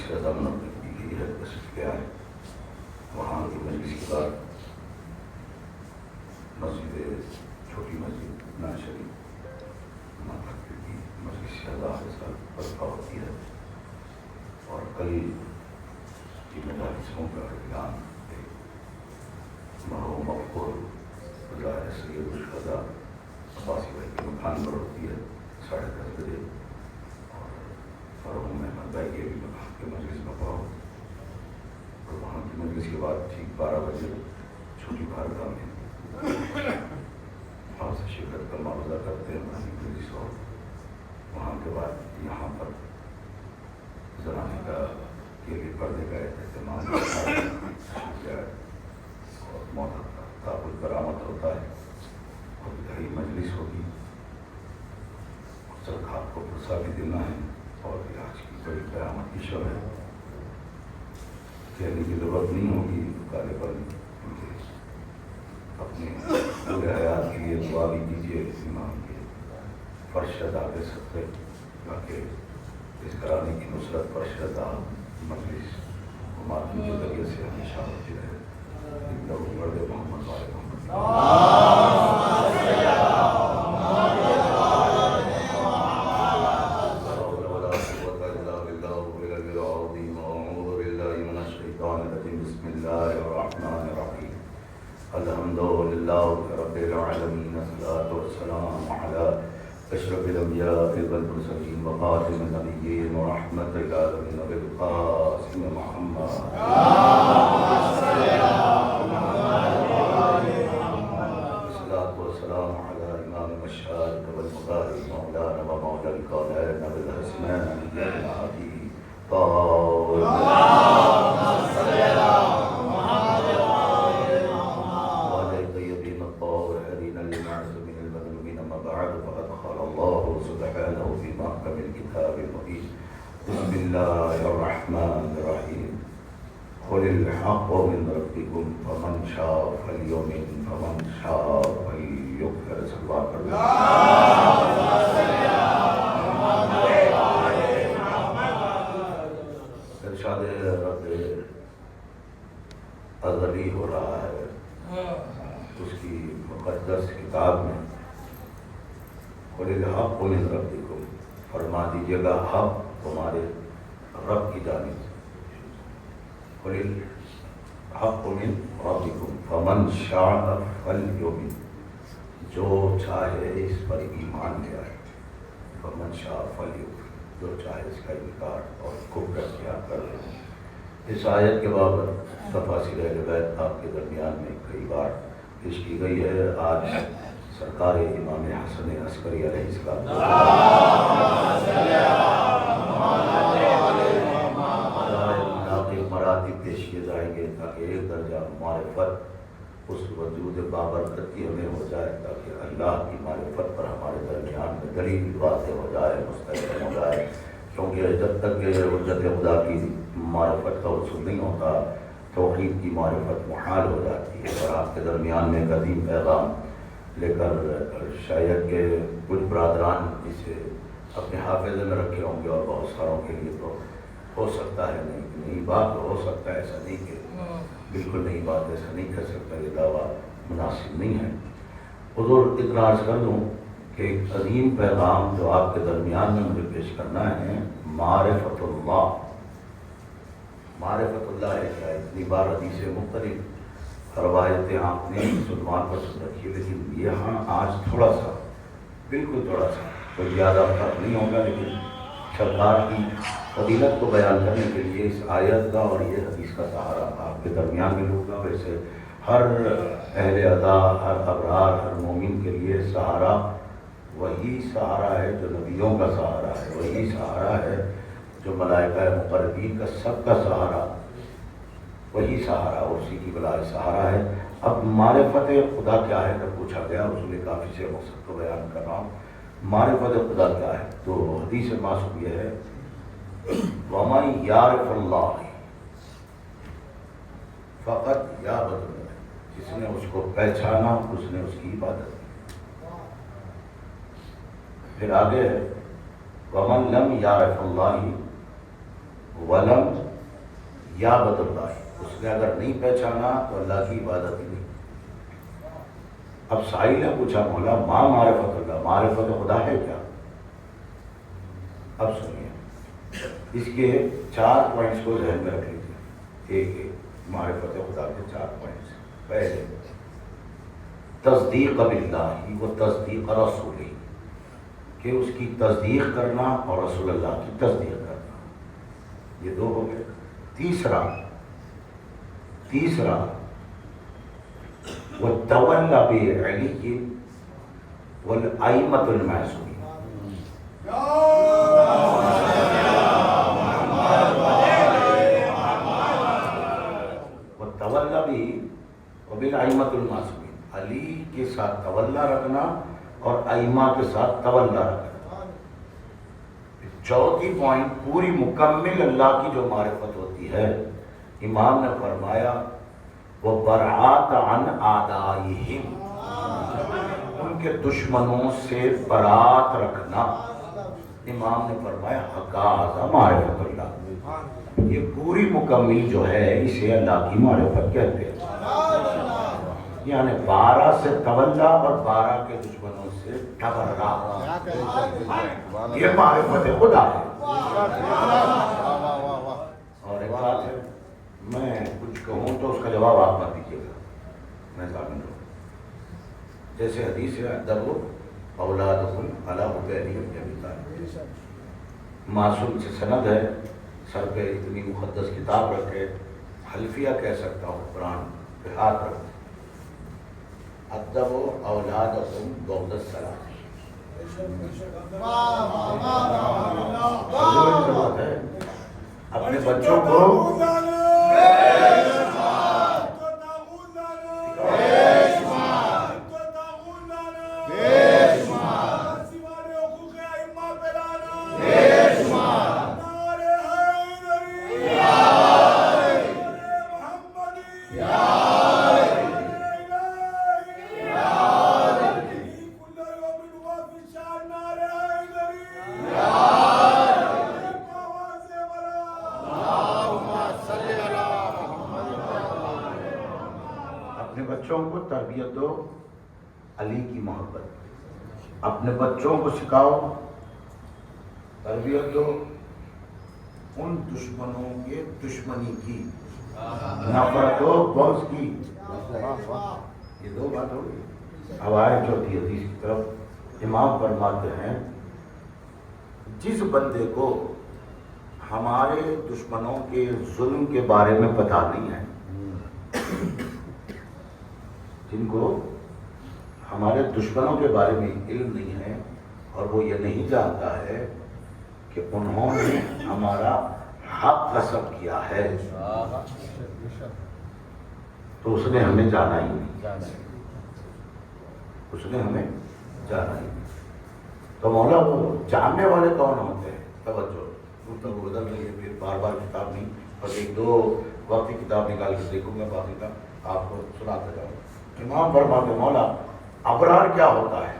سے ضمن کی گئی ہے تشریف لے آئے. وہاں کی مجلس کے بعد مسجد چھوٹی مسجد نا شریف مطلب کی مجلس سے 1000 سال برپا ہوتی ہے. اور کل کی مجالسوں کا اعلان مرحوم مقبول ظاہر سید الشہداء عباسی بھائی کے مکان پر ہوتی ہے 10:30 بجے. اور مرحوم احمد بھائی کے بھی مکان کے مجلس میں پاؤ. اور وہاں کی مجلس کے بعد ٹھیک 12 بجے چھوٹی بھارگاہ میں وہاں سے شرکت کا معاوضہ کرتے ہیں مجلس. اور وہاں کے بعد یہاں پر زنانے کا یہ بھی پردے کا اہتمام اور موت کا تعبد برآمد ہوتا ہے. اور گہری مجلس ہوگی. سرکار کو پرسہ بھی دینا ہے. اور یہ آج کی بڑی قیامت کی شب ہے. کہنے کی ضرورت نہیں ہوگی کالے پر اپنے پورے حیات کے لیے دعا بھی کیجیے. امام کے فرش ادا کر سکتے تاکہ اس گھرانے کی نصرت فرش ادا مجلس ماتم کے ذریعے سے ہمیشہ ہوتی رہے. محمد والے بسم اللہ الرحمن الرحیم. الحمد للہ رب العالمین والصلاۃ والسلام علی اشرف الانبیاء والمرسلین وخاتم النبیین ورحمۃ للعالمین بالقاسم محمد. الصلاۃ والسلام علی امام المشارق والمغارب مولانا ومولا الکونین بالحسنین الہادی بسم اللہ الرحمن الرحیم. قل الحق من ربکم فمن شاء فلیؤمن فمن شاء فلیکفر. صلی اللہ علیہ وسلم. ارشاد رب ازلی ہو رہا ہے اس کی مقدس کتاب میں. قل الحق من ربکم، فرما دیجیے گا حق تمہارے رب کی جانب سے. قل الحق من ربکم فمن شاء فلیؤمن، جو چاہے اس پر ایمان لے آئے. فمن شاء فلیکفر، جو چاہے اس کا انکار اور کفر اختیار کر لے. اس آیت کے بابت تفاسیر اہل بیت آپ کے درمیان میں کئی بار پیش کی گئی ہے. آج سرکار امام حسن عسکری علیہ السلام مراتب پیش کیے جائیں گے تاکہ ایک درجہ معرفت اس وجود بابرکت کی ہمیں ہو جائے، تاکہ اللہ کی معرفت پر ہمارے درمیان میں دلیل واضح ہو جائے، مستحکم ہو جائے. کیونکہ جب تک کہ حجت خدا کی معرفت کا حصول نہیں ہوتا توحید کی معرفت محال ہو جاتی ہے. اور آپ کے درمیان میں ایک عظیم پیغام لے کر شاید کہ کچھ برادران اسے اپنے حافظے میں رکھے ہوں گے، اور بہت ساروں کے لیے تو ہو سکتا ہے نئی بات تو ہو سکتا ہے، ایسا نہیں کہ بالکل نئی بات ایسا نہیں کہہ سکتا، یہ دعویٰ مناسب نہیں ہے. حضور اتنا عرض کر دوں کہ ایک عظیم پیغام جو آپ کے درمیان میں مجھے پیش کرنا ہے، معرفت اللہ. معرفت اللہ ہے کیا؟ اتنی بار حدیث مختلف روایتیں آپ نے مسلمان پر سن رکھی، لیکن یہاں آج تھوڑا سا، بالکل تھوڑا سا، کوئی زیادہ فرق نہیں ہوگا، لیکن سرکار کی فضیلت کو بیان کرنے کے لیے اس آیت کا اور یہ حدیث کا سہارا آپ کے درمیان میں ہوگا. ویسے ہر اہل ادا، ہر ابرار، ہر مومن کے لیے سہارا وہی سہارا ہے جو نبیوں کا سہارا ہے، وہی سہارا ہے جو ملائکہ مقربین کا سب کا سہارا، وہی سہارا، اسی کی بلائے سہارا ہے. اب معرفت خدا کیا ہے جب پوچھا گیا، اصول کافی سے مقصد کو بیان کر رہا ہوں. معرفت خدا کیا ہے؟ تو حدیث معصوم یہ ہے، وَمَن يَعْرِفِ اللَّهِ فَقَدْ يَعْبُدُ اللَّهَ، جس نے اس کو پہچانا اس نے اس کی عبادت کی. پھر آگے ہے وَمَن لَمْ يَعْرِفِ اللَّهِ ولم یعبد اللہ، اس نے اگر نہیں پہچانا تو اللہ کی عبادت ہی نہیں۔ اب سائل نے پوچھا مولا ما معرفت اللہ، معرفت خدا ہے کیا؟ اب سنیے، اس کے 4 پوائنٹس کو ذہن میں رکھ لیجیے، ایک معرفت خدا کے 4 پوائنٹس۔ پہلے تصدیق باللہ و تصدیق رسولہ، کہ اس کی تصدیق کرنا اور رسول اللہ کی تصدیق کرنا، یہ 2 ہو گئے۔ تیسرا وَتَوَلَّ بِعَلِيٍّ وَالْأَئِمَّةُ الْمَعْصُومِينَ، وَتَوَلَّ بِهِ وَبِالْأَئِمَّةِ الْمَعْصُومِينَ، علی کے ساتھ تولا رکھنا اور ائمہ کے ساتھ تولا رکھنا۔ چوتھی پوائنٹ پوری مکمل اللہ کی جو معرفت ہوتی ہے، امام نے فرمایا وَبَرْعَاتَ عَنْ أَعْدَائِهِمْ، ان کے دشمنوں سے برات رکھنا۔ امام نے فرمایا حقاذا معرفت اللہ، یہ پوری مکمل جو ہے اسے اللہ کی معرفت کہتے ہیں، یعنی 12 سے تولا اور 12 کے دشمنوں سے تبرا، یہ معرفت خدا ہے۔ اور ایک بات ہے، میں کچھ کہوں تو اس کا جواب آپ نہ دیجیے گا، میں ضامن ہوں۔ جیسے حدیث ہے ادبوا اولادکم علی حب علی بن ابی طالب، معصوم سے سند ہے، سر پہ اتنی مقدس کتاب رکھے، حلفیہ کہہ سکتا ہوں، قرآن پہ ہاتھ رکھے، ادبوا اولادکم بعد الصلاۃ، اپنے بچوں کو تربیت دو علی کی محبت، اپنے بچوں کو سکھاؤ، تربیت دو ان دشمنوں کے دشمنی کی، نفرت و بغض کی۔ یہ 2 بات ہو گئی۔ اب آئے چوتھی حدیث کی طرف، امام فرماتے ہیں جس بندے کو ہمارے دشمنوں کے ظلم کے بارے میں پتہ نہیں ہے، جن کو ہمارے دشمنوں کے بارے میں علم نہیں ہے اور وہ یہ نہیں جانتا ہے کہ انہوں نے ہمارا حق غصب کیا ہے، تو اس نے ہمیں جانا ہی نہیں، اس نے ہمیں جانا ہی نہیں۔ تو مولا وہ جاننے والے کون ہوتے ہیں؟ توجہ، گفتگو بدل رہی ہے، پھر بار بار کتاب نہیں، اور 1-2 وقتی کتاب نکال کے دیکھوں گا، باقی کا آپ کو سناتا جاؤں۔ امام فرماتے مولا ابرار کیا ہوتا ہے؟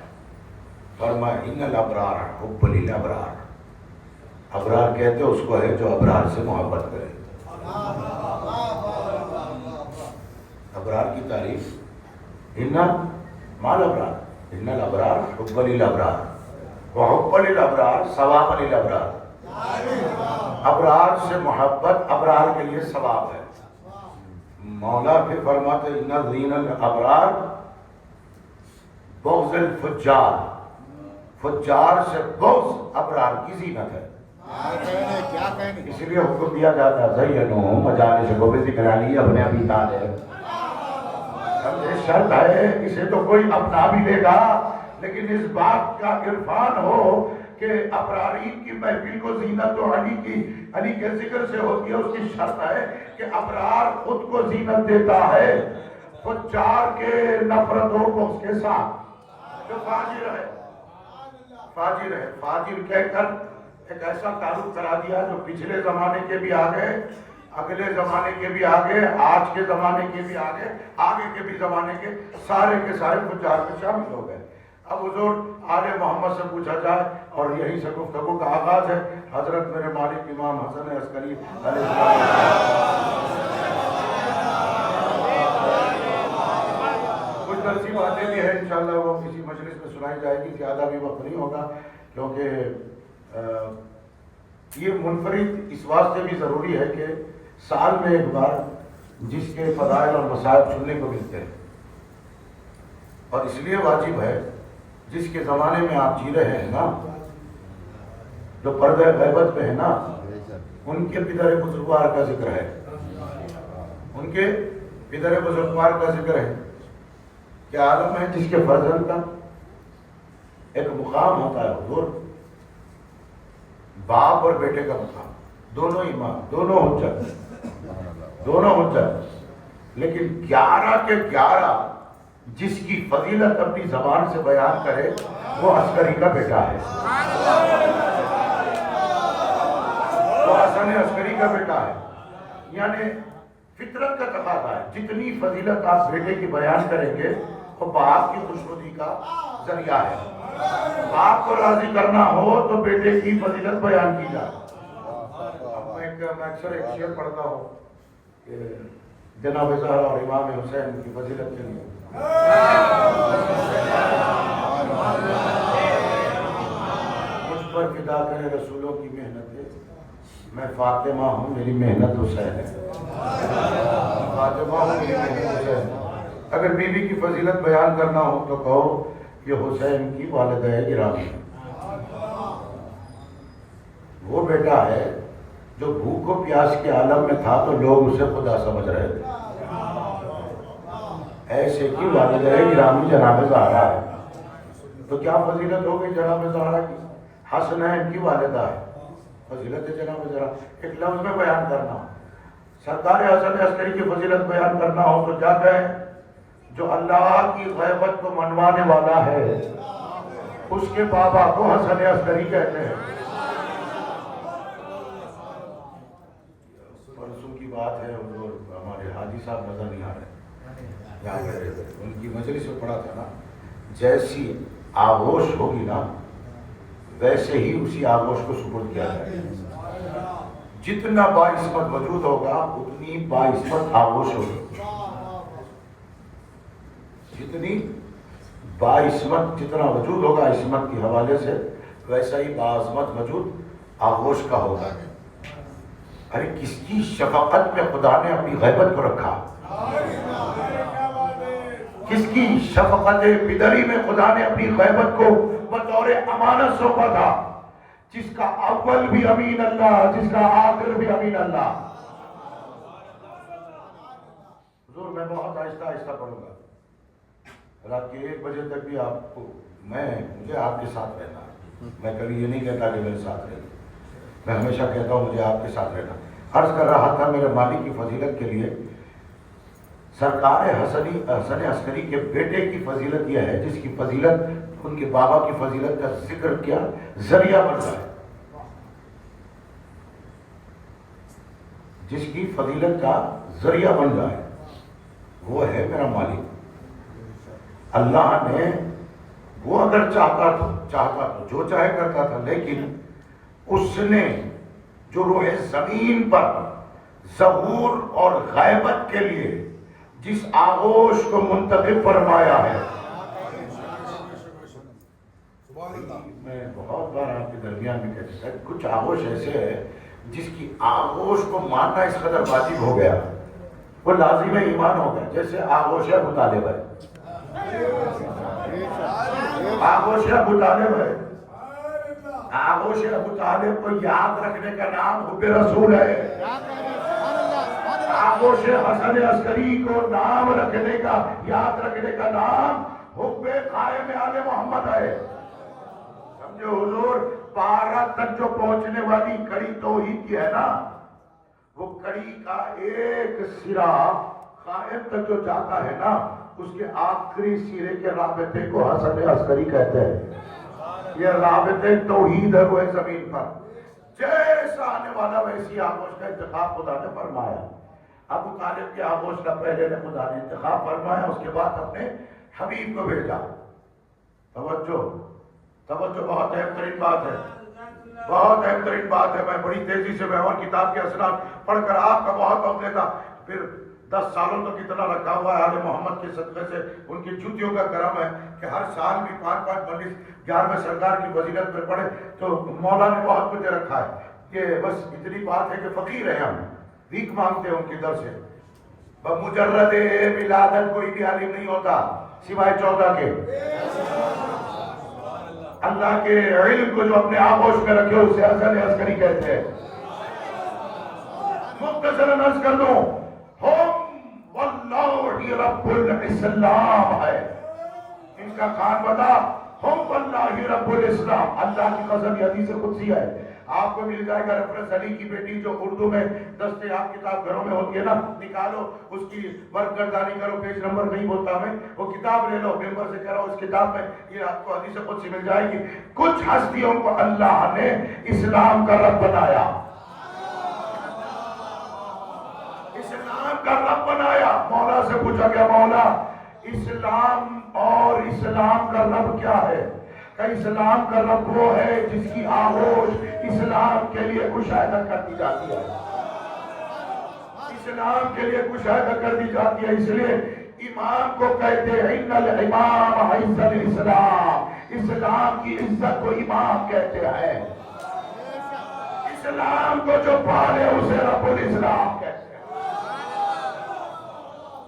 فرمایا ان الابرار حب للابرار، ابرار کہتے اس کو ہے جو ابرار سے محبت کرے۔ ابرار کی تعریف ان مال ابرار، ان الابرار حب للابرار وحب للابرار ثواب للابرار، ابرار سے محبت ابرار کے لیے ثواب ہے۔ مولا پھر فرماتے ان زین الابرار بغض الفجار، فجار سے بغض ابرار کی زینت ہے۔ اس لیے حکم دیا جاتا ہے زینوا مجالسکم بذکر علی ابن ابی طالب، شرط ہے اسے تو کوئی اپنا بھی لے گا، لیکن اس بات کا عرفان ہو کہ ابرارین کی محفل کو زینت تو علی کے ذکر سے ہوتی ہے۔ اس کی شرط ہے کہ ابرار خود کو زینت دیتا ہے فجار کے نفرت و بغض کے ساتھ۔ جو فاجر ہے، فاجر ہے، فاجر کہہ کر ایک ایسا تعلق کرا دیا جو پچھلے زمانے کے بھی آگے، اگلے زمانے کے بھی آگے، آج کے زمانے کے بھی آگے، آگے کے بھی زمانے کے سارے فجار میں شامل ہو گئے۔ اب حضور آل محمد سے پوچھا جائے اور یہی سے گفتگو کا آغاز ہے. حضرت میرے مالک امام حسن عسکری علیہ السلام کچھ درسی باتیں بھی ہیں انشاءاللہ وہ کسی مجلس میں سنائی جائے گی. زیادہ بھی وقت نہیں ہوگا کیونکہ یہ منفرد اس واسطے بھی ضروری ہے کہ سال میں ایک بار جس کے فضائل اور مصائب سننے کو ملتے ہیں، اور اس لیے واجب ہے جس کے زمانے میں آپ جی رہے ہیں نا، جو پردہ غیبت پہ ہے نا، ان کے پدر بزرگوار کا ذکر ہے، ان کے پدر بزرگوار کا ذکر ہے. کیا عالم ہے جس کے فرزند کا ایک مقام ہوتا ہے حضور، باپ اور بیٹے کا مقام، دونوں امام، دونوں حجت، لیکن 11 کے 11 جس کی فضیلت اپنی زبان سے بیان کرے وہ عسکری کا بیٹا ہے، وہ حسن عسکری کا بیٹا ہے. یعنی فطرت کا تقاضا ہے جتنی فضیلت آپ بیٹے کی بیان کریں گے وہ باپ کی خوشنودی کا ذریعہ ہے. باپ کو راضی کرنا ہو تو بیٹے کی فضیلت بیان کی جائے. میں اکثر ایک شعر پڑھتا ہوں کہ جناب زہرا اور امام حسین کی فضیلت کے لیے مجھ پر فدا کرے رسولوں کی محنت، میں فاطمہ ہوں میری محنت حسین ہے. فاطمہ ہوں میری محنت حسین ہے. اگر بیوی کی فضیلت بیان کرنا ہو تو کہو یہ حسین کی والدہ گرامی ہے. وہ بیٹا ہے جو بھوک و پیاس کے عالم میں تھا تو لوگ اسے خدا سمجھ رہے تھے. ایسے کی والدہ گرامی جناب زہرا ہے. تو کیا فضیلت ہو گئی جناب زہرا کی؟ حسنین کی والدہ ہے، فضیلت ہے جناب زہرا. ایک لفظ میں بیان کرنا، سرکار حسن عسکری کی فضیلت بیان کرنا ہو تو کیا کہیں؟ جو اللہ کی غیبت کو منوانے والا ہے اس کے بابا کو حسن عسکری کہتے ہیں. پرسوں کی بات ہے، ہمارے حاجی صاحب نظر نہیں آ رہے، ان کی مجلس میں پڑھا تھا نا، جیسی آغوش ہوگی نا ویسے ہی اسی آغوش کو سپرد کیا جائے. جتنا باعثمت وجود ہوگا اتنی باعثمت آغوش ہوگی، جتنی باعثمت جتنا وجود ہوگا عصمت کے حوالے سے ویسا ہی باعظمت وجود آغوش کا ہوگا. ارے کس کی شفقت میں خدا نے اپنی غیبت کو رکھا، کس کی شفقت پدری میں خدا نے اپنی غیبت کو بطور امانت سونپا تھا، جس کا اول بھی امین اللہ، جس کا آخر بھی امین اللہ. حضور میں بہت آہستہ آہستہ پڑھوں گا، رات کے 1 بجے تک بھی آپ کو مجھے آپ کے ساتھ رہنا ہے. میں کبھی یہ نہیں کہتا کہ میرے ساتھ رہنا، میں ہمیشہ کہتا ہوں مجھے آپ کے ساتھ رہنا. عرض کر رہا تھا میرے مالک کی فضیلت کے لیے سرکار حسن عسکری کے بیٹے کی فضیلت یہ ہے جس کی فضیلت ان کے بابا کی فضیلت کا ذکر کیا ذریعہ بن رہا ہے، جس کی فضیلت کا ذریعہ بن رہا ہے وہ ہے میرا مالک. اللہ نے وہ اگر چاہتا تو جو چاہے کرتا تھا، لیکن اس نے جو روح زمین پر ظہور اور غیبت کے لیے جس آغوش کو منتخب فرمایا ہے. میں بہت بار آپ کے درمیان میں کہتا ہوں کچھ آغوش ایسے ہے جس کی آغوش کو ماننا اس قدر واجب ہو گیا وہ لازم ایمان ہو گیا. جیسے آغوش ابو طالب ہے، آغوش ابو طالب ہے. آغوش ابو طالب کو یاد رکھنے کا نام حب رسول ہے. آغوش حسن عسکری کو نام رکھنے کا یاد رکھنے کا نام حب قائم آل محمد ہے. سمجھو حضور 12 تک جو پہنچنے والی کڑی توحید کی ہے نا، وہ کڑی کا ایک سرا قائم تک جو جاتا ہے نا، اس کے آخری سرے کے رابطے کو حسن عسکری کہتے ہیں. یہ رابطے توحید ہے وہ زمین پر. جیسا آنے والا ویسی آغوش کا انتخاب خدا نے فرمایا. ابو طالب کی آغوش کا پہلے نے خدا نے انتخاب فرمایا، اس کے بعد اپنے حبیب کو بھیجا. توجہ توجہ، بہت اہم ترین بات ہے، بہت اہم ترین بات ہے. میں بڑی تیزی سے میں اور کتاب کے اسناد پڑھ کر آپ کا بہت وقت لیتا، پھر 10 سالوں تک اتنا رکھا ہوا ہے آل محمد کے صدقے سے، ان کی جوتیوں کا کرم ہے کہ ہر سال بھی 5 مجلس 11ویں سرکار کی فضیلت میں پڑھے. تو مولا نے بہت کچھ رکھا ہے کہ بس اتنی بات ہے کہ فقیر ہیں ہم، بھیک مانگتے ہیں ان کی در سے. بمجرد ولادت کوئی بھی عالم نہیں ہوتا سوائے 14 کے. اللہ کے علم کو جو اپنے آغوش میں رکھے اسے حسن عسکری کہتے ہیں. مختصراً عرض کر دوں، ہم واللہ رب الاسلام ہے ان کا خان بتا. ہم واللہ رب الاسلام، اللہ کی قسم، یہ حدیث قدسی ہے. آپ کو مل جائے گا ریفرنس. علی کی بیٹی جو اردو میں دستیاب کتاب گھروں میں ہوتی ہے نا، نکالو اس کی برگردانی کرو، پیج نمبر نہیں بولتا میں، وہ کتاب لے لو، ممبر سے کرو، اس کتاب میں یہ آپ کو حدیث قدسی مل جائے گی. کچھ ہستیوں کو اللہ نے اسلام کا رب بنایا، اسلام کا رب بنایا. مولا سے پوچھا گیا، مولا اسلام اور اسلام کا رب کیا ہے؟ کہ اسلام کا رب وہ ہے جس کی آغوش اسلام کے لیے کشادہ کر دی جاتی ہے، اسلام کے لیے کشادہ کر دی جاتی ہے. اس لیے امام کو کہتے ہیں ان الامام عز الاسلام، اسلام کی عزت کو امام کہتے ہیں. اسلام کو جو پالے اسے رب الاسلام کہتے ہیں.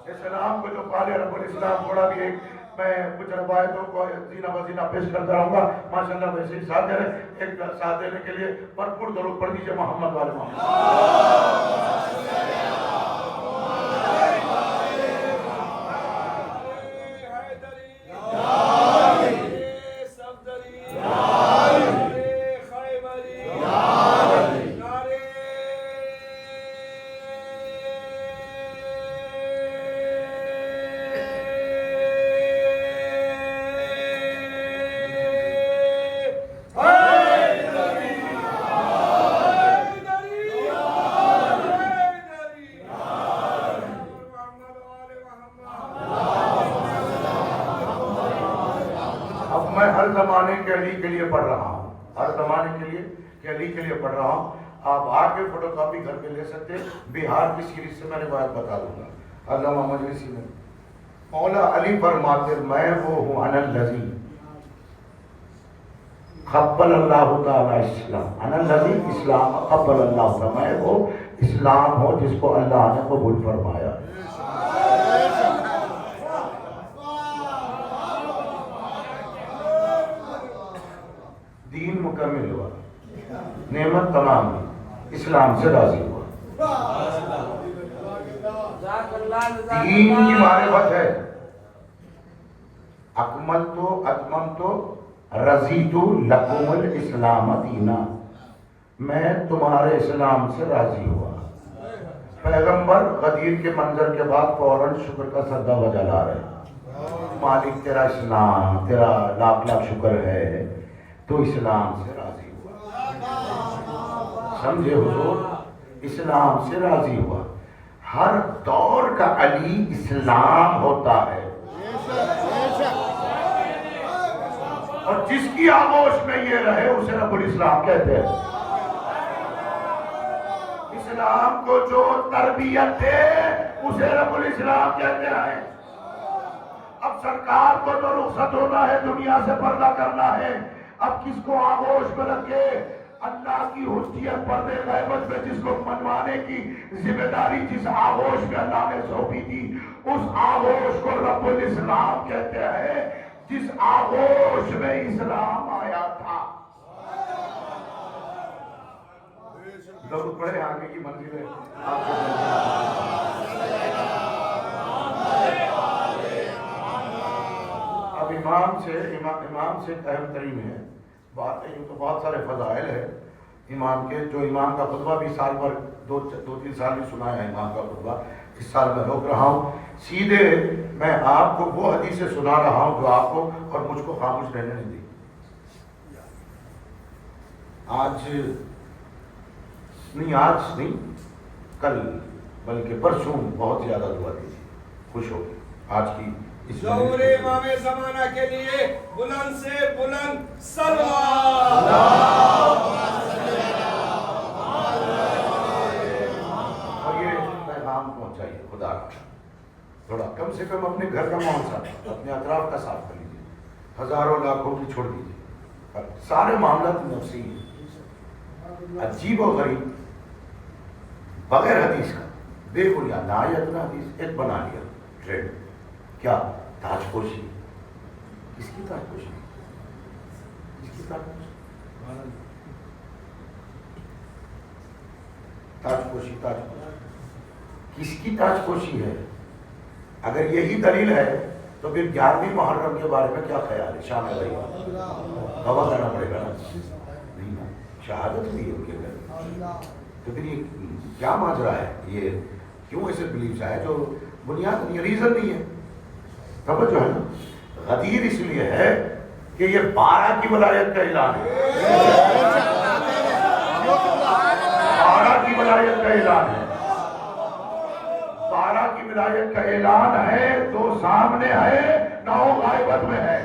اسلام کو جو پالے رب الاسلام. تھوڑا بھی ایک میں کچھ روایتوں کو زینہ بزینہ پیش کرتا رہوں گا ماشاءاللہ. ویسے ہی ساتھ دے رہے، ایک ساتھ دینے کے لیے بھرپور درود پڑھ دیجئے محمد والے محمد. ہر زمانے کے علی کے لیے پڑھ رہا ہوں، ہر زمانے کے لیے کہ علی کے لیے پڑھ رہا ہوں. آپ آ کے فوٹو کاپی گھر پہ لے سکتے. بہار کی سیریز سے میں روایت بتا دوں گا. علامہ مجلسی میں مولا علی فرماتے میں وہ ہوں انا الذی قبل اللہ تعالی اسلام، انا الذی اسلام قبل اللہ تعالی، میں وہ اسلام ہوں جس کو اللہ نے قبول فرمایا. دین مکمل ہوا، نعمت تمام ہوئی، اسلام سے راضی ہوا. دین کی معرفت ہے. اکملت اتممت رضیت لکم الاسلام دینا، میں تمہارے اسلام سے راضی ہوا. پیغمبر غدیر کے منظر کے بعد فوراً شکر کا سجدہ بجا لا رہے. مالک تیرا اسلام، تیرا لاکھ لاکھ شکر ہے، تو اسلام سے راضی ہوا. سمجھے حضور، اسلام سے راضی ہوا. ہر دور کا علی اسلام ہوتا ہے، اور جس کی آغوش میں یہ رہے اسے رب الاسلام کہتے ہیں. اسلام کو جو تربیت دے اسے رب الاسلام کہتے ہیں. اب سرکار کو تو رخصت ہونا ہے، دنیا سے پردہ کرنا ہے. اب کس کو آغوش میں رکھے؟ اللہ کی حجیت پردے غیبت میں جس کو منوانے کی ذمہ داری جس آغوش میں اللہ نے سونپی تھی، اس آغوش کو رب الاسلام کہتے ہیں، جس آغوش میں اسلام آیا تھا. ضرور پڑھے، آگے کی منزل ہے آپ کو. اب امام سے ایک اہم ترین ہے بات ہے. تو بہت سارے فضائل ہے امام کے، جو امام کا خطبہ بھی سال بھر 2-3 سال بھی سنا ہے امام کا خطبہ. اس سال میں روک رہا ہوں. سیدھے میں آپ کو وہ حدیثیں سنا رہا ہوں جو آپ کو اور مجھ کو خاموش رہنے نہیں دی. آج نہیں کل بلکہ پرسوں بہت زیادہ دعا دی تھی، خوش ہو گئی. آج کی ظہور امام زمانہ کے لیے بلند سے بلند صلوات. اور یہ پیغام پہنچائیے خدا کا. تھوڑا کم سے کم اپنے گھر کا ماحول صاف، اپنے اطراف کا صاف کر لیجیے. ہزاروں لاکھوں کی چھوڑ دیجیے، سارے معاملات نفسی ہیں. عجیب و غریب بغیر حدیث کا بے بنیاد آیت نہ حدیث ایک بنا لیا ٹرینڈ. کیا تاج پوشی؟ کس کی تاج پوشی؟ کس کی تاج پوشی؟ تاج پوشی تاج پوشی کس کی تاج پوشی ہے؟ اگر یہی دلیل ہے تو پھر 11ویں محرم کے بارے میں کیا خیال ہے؟ شامل رہی گواہ کرنا پڑے گا نا. نہیں نا، شہادت ہوئی ہے ان کے گھر. تو پھر یہ کیا ماجرا ہے؟ یہ کیوں ایسے بلیفس ہے جو بنیاد نہیں، ریزن نہیں ہے. توجہ ہے نا. غدیر اس لیے ہے کہ یہ 12 کی ولایت کا اعلان ہے. 12 کی ولایت کا اعلان ہے. 12 کی ولایت کا اعلان ہے تو سامنے ہے، 9 غائبت میں ہے.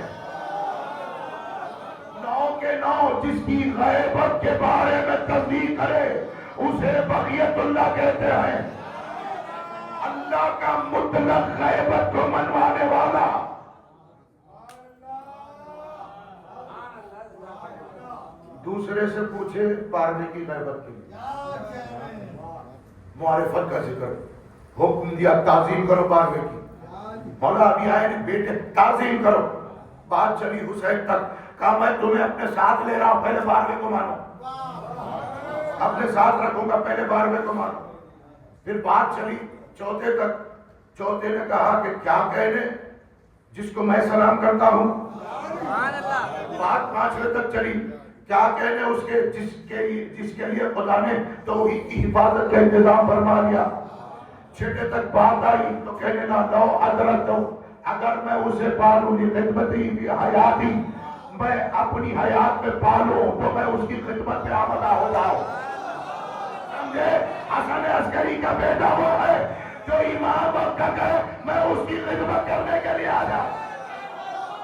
9 کے 9 جس کی غیبت کے بارے میں تصدیق کرے اسے بقیت اللہ کہتے ہیں. اللہ کا مطلق غیبت کو منوانے والا. دوسرے سے پوچھے 12ویں کی غیبت کے لیے معرفت کا ذکر، حکم دیا تعظیم کرو 12ویں کی. مولا ابھی آئے نے بیٹے تعظیم کرو. بات چلی حسین تک، کہا میں تمہیں اپنے ساتھ لے رہا ہوں، پہلے 12ویں کو مانو. اپنے ساتھ رکھوں گا، پہلے 12ویں کو مانو. پھر بات چلی چوتھے تک. چوتھے نے کہا کہ کیا کہنے جس کو میں سلام کرتا ہوں. بات 5ویں تک چلی، کیا کہنے اس کے جس کے لیے خدا نے توحید کی حفاظت کا انتظام فرما دیا. 6 تک بات آئی تو کہنے نہ لو ادرک دو، اگر میں اسے پالوں گی خدمتی بھی حیاتی، میں اپنی حیات میں پالوں تو میں اس کی خدمت میں آمدہ ہو جاؤں. سمجھے؟ حسن عسکری کا بیٹا وہ ہے جو امام وقت کا کہے میں اس کی خدمت کرنے کے لیے آ جاؤں.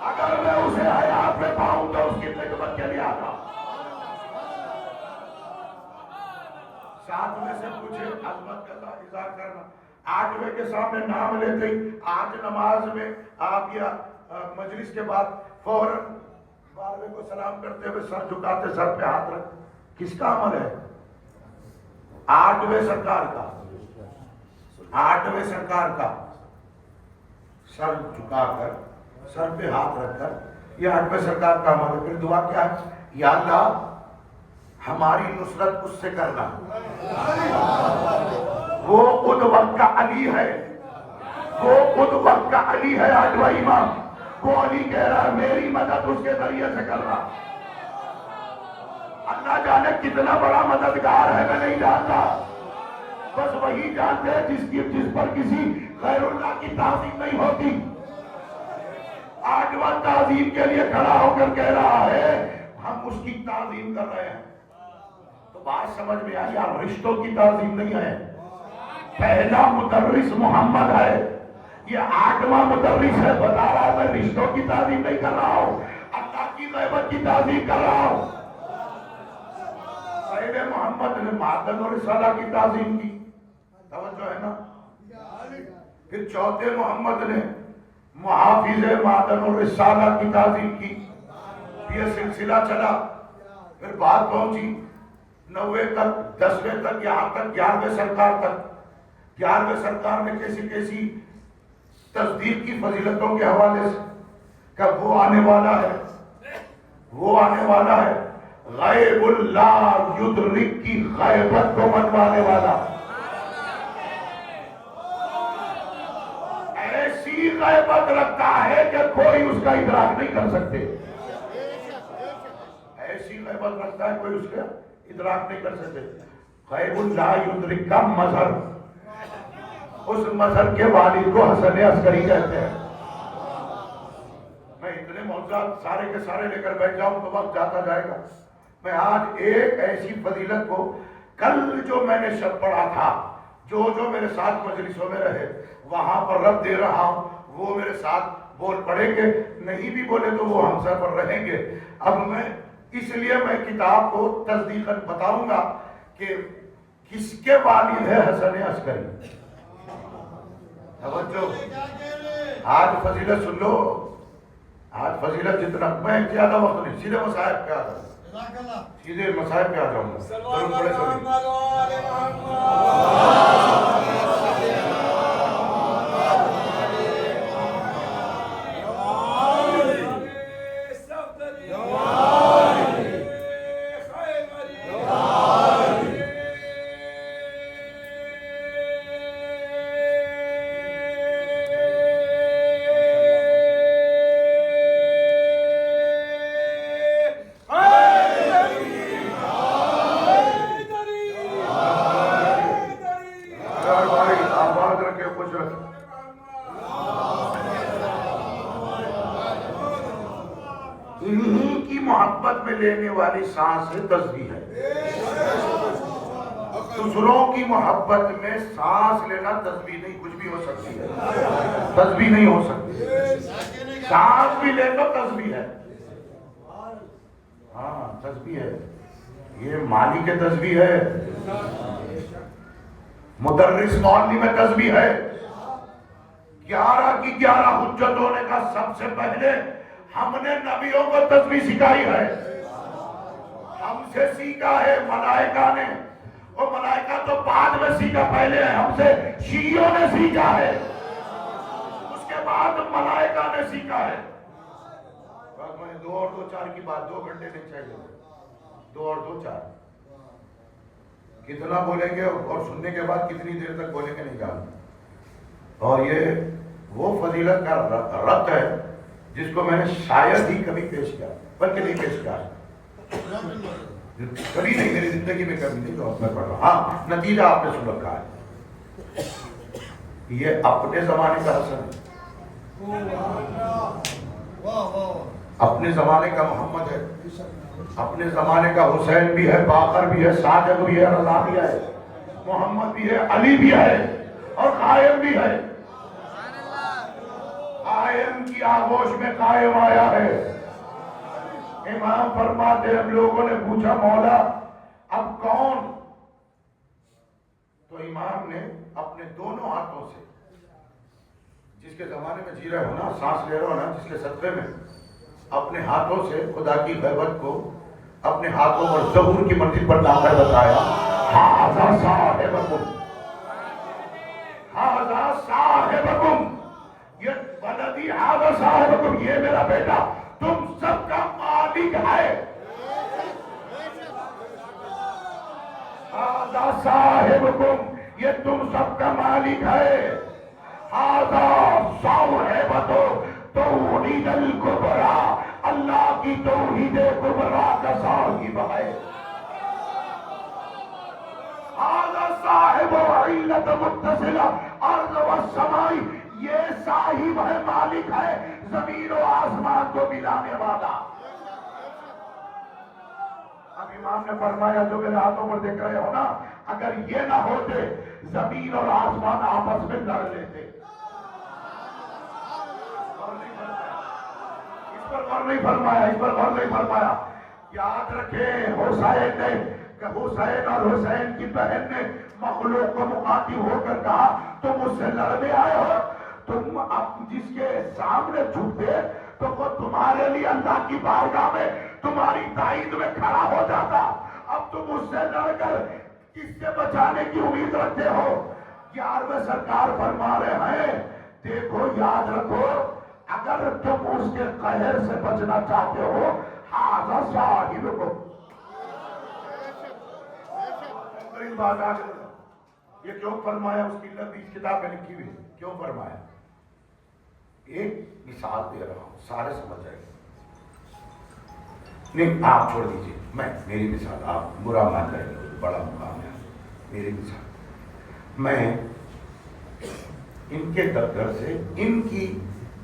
اگر میں اسے حیات میں پاؤں تو اس کی خدمت کے لیے آ جاؤں. 7ویں سے پوچھے عظمت کا اظہار کرنا. 8ویں کے سامنے نام لیتے ہی آج نماز میں آپ یا مجلس کے بعد فوراً 12ویں کو سلام کرتے ہوئے سر جھکاتے، سر پہ ہاتھ رکھ. کس کا عمل ہے؟ 8ویں سرکار کا. 8ویں سرکار کا سر جھکا کر، سر پہ ہاتھ رکھ کر، یہ 8ویں سرکار کا عمل ہے. پھر دعا کیا ہے؟ یا اللہ ہماری نصرت اس سے کرنا، وہ خود وقت کا علی ہے، وہ خود وقت کا علی ہے. 8واں امام وہ علی کہہ رہا ہے میری مدد اس کے ذریعے سے کرنا. اللہ جانے کتنا بڑا مددگار ہے میں نہیں جانتا، بس وہی جانتے ہیں جس پر کسی غیر اللہ کی تعظیم نہیں ہوتی. 8واں تعظیم کے لیے کھڑا ہو کر کہہ رہا ہے ہم اس کی تعظیم کر رہے ہیں. تو بات سمجھ میں آئی، آپ رشتوں کی تعظیم نہیں ہے. پہلا مدرس محمد ہے، یہ 8واں مدرس ہے. بتا رہا ہے میں رشتوں کی تعظیم نہیں کر رہا ہوں، اللہ کی غیبت کی تعظیم کر رہا ہوں. پہلے محمد نے معدن اور رسالہ کی تعظیم کی، توجہ ہے نا. پھر چوتھے محمد نے محافظ معدن اور رسالہ کی تعظیم کی. یہ سلسلہ چلا، پھر بات پہنچی 9ویں تک، 10ویں تک، یہاں تک 11ویں سرکار تک. 11ویں سرکار نے کیسی کیسی تصدیق کی فضیلتوں کے حوالے سے کہ وہ آنے والا ہے، وہ آنے والا ہے غیب اللہ یدرک کی غیبت کو منوانے والا. ایسی غیبت رکھتا ہے کہ کوئی اس کا ادراک نہیں کر سکتے. ایسی غیبت رکھتا ہے کوئی اس کا ادراک نہیں کر سکتے. غیب اللہ یدرک کا مظہر، اس مظہر کے والد کو حسن عسکری کہتے ہیں. میں اتنے موضوعات سارے کے سارے لے کر بیٹھ جاؤں تو وقت جاتا جائے گا. میں آج ایک ایسی فضیلت کو کل جو میں نے شب پڑھا تھا، جو میرے ساتھ مجلسوں میں رہے وہاں پر رب دے رہا ہوں، وہ میرے ساتھ بول پڑیں گے، نہیں بھی بولے تو وہ ہم سر پر رہیں گے۔ اب میں اس لیے میں کتاب کو تصدیقاً بتاؤں گا کہ کس کے والد ہے حسن عسکری۔ توجہ، آج فضیلت سن لو، آج فضیلت جتنا، میں زیادہ وقت نہیں، سیدھے مسائب پہ آ جاؤں گا، سیدھے مسائب پہ آ جاؤں گا۔ صلوات محمد و آل محمد۔ انہی کی محبت میں لینے والی سانس ہے تسبیح ہے۔ دوسروں کی محبت میں سانس لینا تسبیح نہیں، کچھ بھی ہو سکتی ہے، تسبیح نہیں ہو سکتی۔ سانس بھی لے تو تسبیح ہے، ہاں تسبیح ہے، یہ مالی کے تسبیح ہے، مدرس مولوی میں تسبیح ہے۔ 11 کی 11 حجت ہونے کا سب سے پہلے ہم نے نبیوں کو تسبیح سکھائی ہے، ہم سے سیکھا ہے ملائکہ نے، اور ملائکہ تو بعد میں سیکھا، پہلے ہم سے شیعوں نے سیکھا ہے، اس کے بعد ملائکہ نے سیکھا ہے۔ بس میں 2 اور 2 4 کی بات، 2 گھنٹے نہیں چاہیے، 2 اور 2 4 کتنا بولیں گے اور سننے کے بعد کتنی دیر تک بولیں گے نہیں جانتے۔ اور یہ وہ فضیلت کا رد ہے جس کو میں نے شاید ہی کبھی پیش کیا، بلکہ نہیں پیش کیا، کبھی نہیں، میری زندگی میں کبھی نہیں، جو میں پڑھ رہا۔ ہاں نتیجہ آپ نے سن رکھا ہے، یہ اپنے زمانے کا حسن ہے، اپنے زمانے کا محمد ہے، اپنے زمانے کا حسین بھی ہے، باقر بھی ہے، ساجد بھی ہے، رضا بھی ہے، محمد بھی ہے، علی بھی ہے، اور قائم بھی ہے۔ قائم کی آغوش میں قائم آیا ہے۔ امام فرماتے ہیں، ہم لوگوں نے پوچھا مولا اب کون؟ تو امام نے اپنے دونوں ہاتھوں سے، جس کے زمانے میں جی رہے ہو نا، سانس لے رہے ہو نا، جس کے صدقے میں اپنے ہاتھوں سے خدا کی غیبت کو اپنے ہاتھوں پر ظہور کی منزل پر لا کر بتایا، ھذا صاحبکم، ھذا صاحبکم، یہ ولدی ھذا صاحبکم، یہ میرا بیٹا تم سب کا مالک ہے۔ ھذا صاحبکم، یہ تم سب کا مالک ہے۔ ھذا صاحبۃ توحید الکبریٰ، اللہ کی توحید کبریٰ کا صاحب ہے۔ ھذا صاحب علت متصلہ ارض والسماء، یہ صاحب ہے، مالک ہے زمین و آسمان کو ملانے والا۔ اب امام نے فرمایا جو میرے ہاتھوں پر دیکھ رہے ہو نا، اگر یہ نہ ہوتے زمین اور آسمان آپس میں لڑ لیتے۔ اس پر غور نہیں فرمایا، اس پر غور نہیں فرمایا۔ یاد رکھیں حسین نے، کہ حسین اور حسین کی بہن نے مخلوق کو مخاطب ہو کر کہا تم اس سے لڑنے آئے ہو، تم اب جس کے سامنے جھکتے تو وہ تمہارے لیے اللہ کی بارگاہ میں تمہاری تائید میں کھڑا ہو جاتا، اب تم اس سے لڑ کر کس سے بچانے کی امید رکھتے ہو؟ 11ویں سرکار فرما رہے ہیں دیکھو یاد رکھو، اگر تم اس کے قہر سے بچنا چاہتے ہو، ھذا صاحبکم، بات آ گئی۔ یہ کیوں فرمایا؟ اس کی لفظ اس کتاب میں لکھی ہوئی، کیوں فرمایا؟ ایک مثال دے رہا ہوں، سارے سمجھ جائیں گے۔ نہیں آپ چھوڑ دیجئے، میری مثال، آپ برا مان کریں گے، بڑا مقام ہے میری مثال۔ میں ان کے دفتر سے ان کی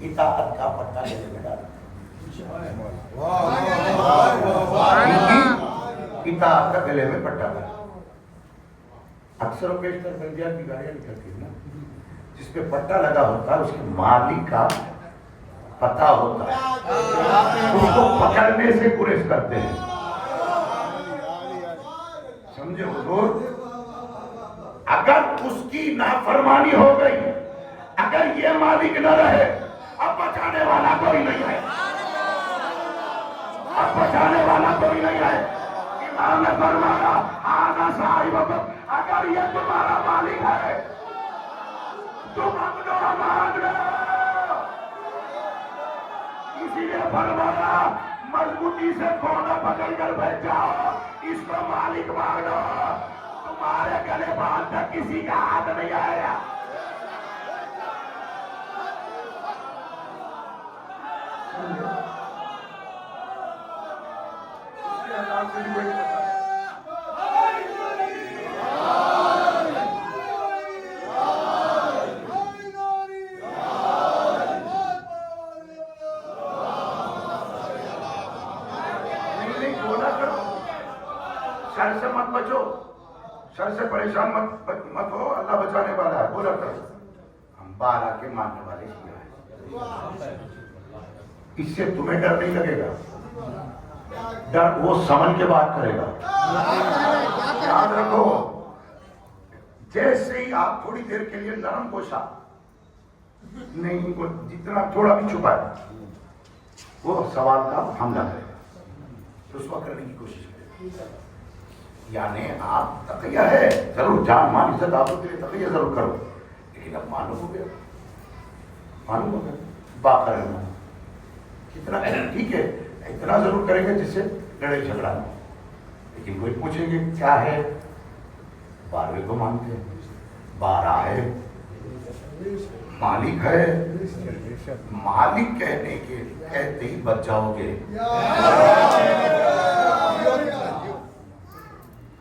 اطاعت کا پتہ لینے میں ڈالا، اطاعت کا گلے میں پٹا ڈالا۔ اکثر و بیشتر بلدیات کی گاڑیاں نکلتی ہیں نا، جس پہ پٹا لگا ہوتا ہے اس کے مالک کا پتہ ہوتا ہے، اس کو پکڑنے سے گریز کرتے ہیں. سمجھے حضور؟ اگر اس کی نافرمانی ہو گئی، اگر یہ مالک نہ رہے، اب بچانے والا کوئی نہیں ہے، اب بچانے والا کوئی نہیں ہے. امام نے فرمایا آنا صاحبکم، اگر یہ تمہارا مالک ہے تم امن و امان میں. اسی لیے فرمایا مضبوطی سے کونا پکڑ کر بیٹھ جاؤ، اس کو مالک مانو، تمہارے گلے باندھ تک کسی کا ہاتھ نہیں آئے گا. شر سے مت بچو، شر سے پریشان مت ہو، اللہ بچانے والا ہے. بولا کرو ہم بارہ کے ماننے والے شیعہ ہیں. اس سے تمہیں ڈر نہیں لگے گا، ڈر وہ سمجھ کے بات کرے گا. یاد رکھو، جیسے ہی آپ تھوڑی دیر کے لیے نرم گوشہ نہیں، جتنا تھوڑا بھی چھپا ہے وہ سوال کا حملہ کرے گا، رسوا کرنے کی کوشش کرے گا. یعنی آپ تقیہ ہے ضرور، جان مال عزت آپ کے لیے تقیہ ضرور کرو، لیکن اب معلوم ہو گیا باقر ہے کتنا ٹھیک ہے، اتنا ضرور کریں گے جس سے لڑائی جھگڑا نہ. لیکن کوئی پوچھیں گے کیا ہے، 12ویں کو مانتے ہیں، 12 ہے، مالک ہے. مالک کہنے کے کہتے ہی بچ جاؤ گے.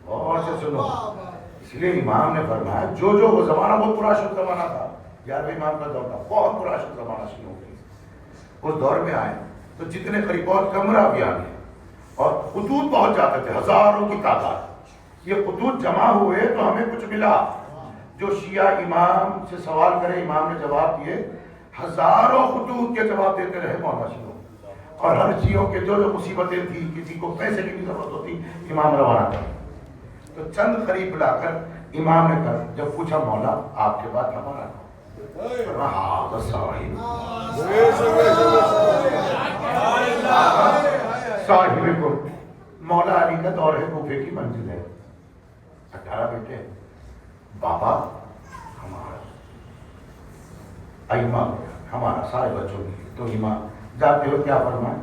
اور سے سنو، اس لیے امام نے فرمایا جو وہ زمانہ بہت پراشد زمانہ تھا، 11ویں امام کا دور تھا، بہت پراشد زمانہ شروع ہو گئی. اس دور میں آئے تو جتنے قریب بہت کم راویان ہیں اور خطوط پہنچ جاتے تھے، ہزاروں کی تعداد. یہ خطوط جمع ہوئے تو ہمیں کچھ ملا. جو شیعہ امام سے سوال کرے امام نے جواب دیے، ہزاروں خطوط کے جواب دیتے رہے مولانا شیعہ. اور ہر چیزوں کے جو مصیبتیں تھی، کسی کو پیسے کی بھی ضرورت ہوتی، امام روانہ کرے. تو چند قریب لا کر امام نے کر جب پوچھا مولا آپ کے بعد ہمارا صاحب کو مولا علی کا دور ہے، کوفے کی منزل ہے، 18 بیٹے. بابا ہمارا ایمان ہمارا سارے بچوں کی. تو امام جاتے ہو کیا فرمائے،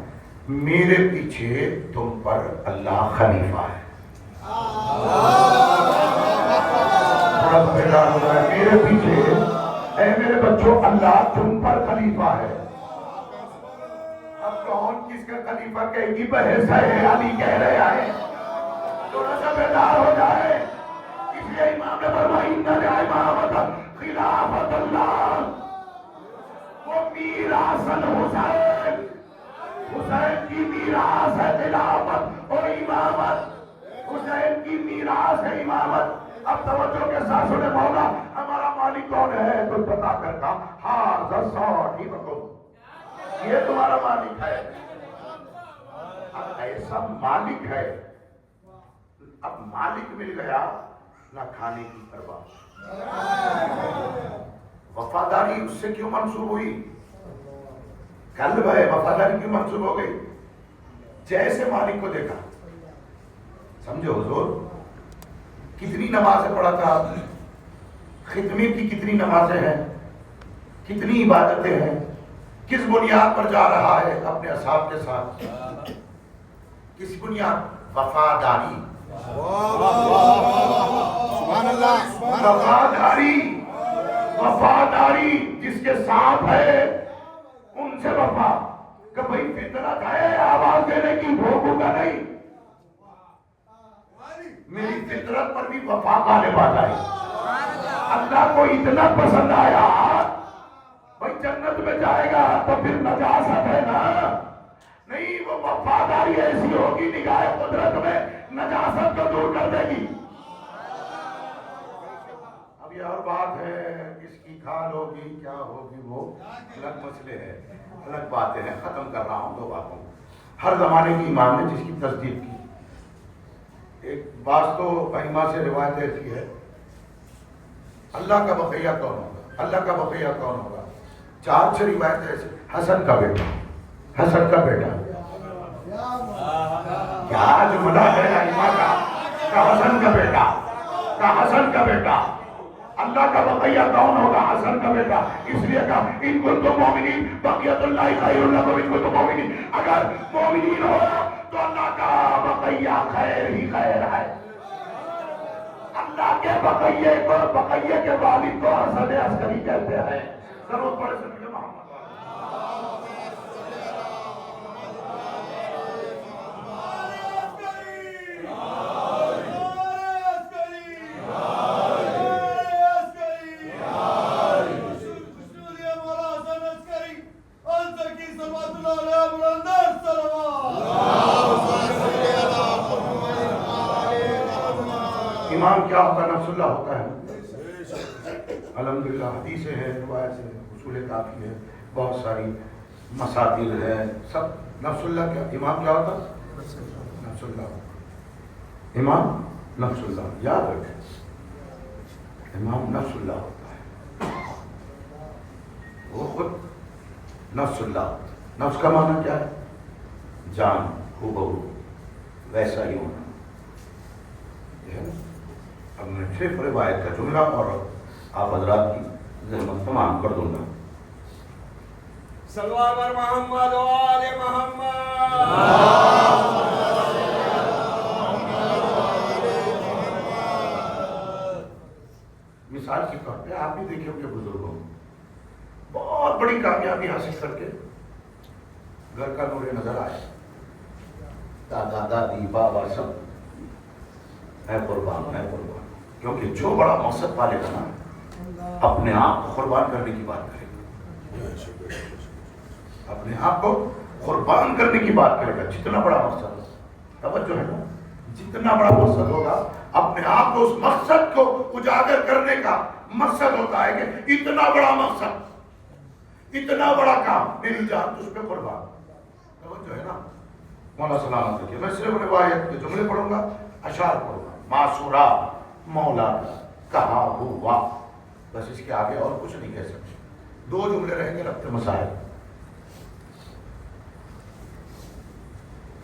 میرے پیچھے تم پر اللہ خلیفہ ہے. میرے پیچھے اے میرے بچوں اللہ تم پر خلیفہ ہے. اب کون کس کا خلیفہ کہے گی، بحث ہے، علی کہہ رہے آئے، تھوڑا سا بیدار ہو جائے. اس لیے امام نے فرمایا ان امامت خلافت اللہ، وہ میراث الحسین، حسین کی میراث ہے خلافت اور امامت، حسین کی میراث ہے امامت. اب توجہ کے ساتھ سنے، مولا ہمارا مالک کون ہے تو بتا کر کہا ہاذا صاحبکم، یہ تمہارا مالک ہے. اب ایسا مالک ہے، اب مالک مل گیا نہ کھانے کی پرواہ. وفاداری اس سے کیوں منسوب ہوئی، قلب ہے، وفاداری کیوں منسوب ہو گئی. جیسے مالک کو دیکھا، سمجھو حضور کتنی نمازیں پڑھا تھا، خدمت کی کتنی نمازیں ہیں، کتنی عبادتیں ہیں، کس بنیاد پر جا رہا ہے اپنے اصحاب کے ساتھ، کس بنیاد، وفاداری. وفاداری وفاداری جس کے ساتھ ہے ان سے وفا. کہ بھئی فطرت ہے آواز دینے کی، بھوکوں کا نہیں. میری فطرت پر بھی وفا غالب آ جائے. اللہ کو اتنا پسند آیا، بھئی جنت میں جائے گا تو پھر نجاست ہے نا، نہیں وہ وفاداری ایسی ہوگی نگاہ قدرت میں نجاست کو دور کر دے گی. اب یہ اور بات ہے کس کی کھال ہوگی کیا ہوگی وہ الگ مسئلے ہیں، الگ باتیں ہیں. ختم کر رہا ہوں 2 باتوں. ہر زمانے کی امام نے جس کی تصدیق کی. ایک بات تو ائمہ سے روایت ایسی ہے، اللہ کا بقیہ کون ہوگا، اللہ کا بقیہ کون ہوگا. 4 روایت ایسی. حسن کا بیٹا، حسن کا بیٹا. کیا جملہ ہے ائمہ کا، حسن کا بیٹا، حسن کا بیٹا. اللہ کا بقیہ کون ہوگا؟ حسن کا بیٹا. اس لیے کہا ان کنتم مومنین بقیۃ اللہ خیر لکم ان کنتم مومنین. اگر مومنین ہو تو اللہ کا بقیہ خیر ہی خیر ہے. اللہ کے بقیے کو، بقیے کے والد کو حسن عسکری کہتے ہیں. ضرور پڑھ سکتے محمد. امام کیا ہوتا ہے؟ نفس اللہ ہوتا ہے. الحمدللہ حدیثیں ہیں، روایت ہیں، اصول کافی ہے، بہت ساری مساتیر ہیں، سب. نفس اللہ کیا امام کیا ہوتا؟ نفس اللہ. امام نفس اللہ یاد رکھیں، امام نفس اللہ ہوتا ہے. وہ خود نفس اللہ. نفس کا معنی کیا ہے؟ جان، ہو بہو، ویسا ہی ہونا. اب میں صرف روایت کا جملہ اور آپ حضرات کی ذمت تمام کر دوں گا. صلوات بر محمد و آل محمد. مثال کے طور پہ آپ بھی دیکھیں کہ بزرگوں بہت بڑی کامیابی حاصل کر کے گھر کا نور نظر آئے، دادا دادی بابا سب ہے قربان، ہے قربان. کیونکہ جو بڑا مقصد پالے گا نا، اپنے آپ کو قربان کرنے کی بات کرے گا. اپنے آپ کو قربان کرنے کی بات کرے گا. جتنا بڑا مقصد ہو، توجہ ہے نا، جتنا بڑا مقصد ہوگا اپنے آپ کو اس مقصد کو اجاگر کرنے کا مقصد ہوتا ہے کہ اتنا بڑا مقصد، اتنا بڑا کام، میری جان تجھ پہ قربان. توجہ ہے نا. مولا سلامت رکھیے. میں صرف روایت کے جملے پڑھوں گا، اشعار پڑھوں گا. معصورہ مولا کا کہا ہوا، بس اس کے آگے اور کچھ نہیں کہہ سکتے. 2 جملے رہیں گے ربط مسائل.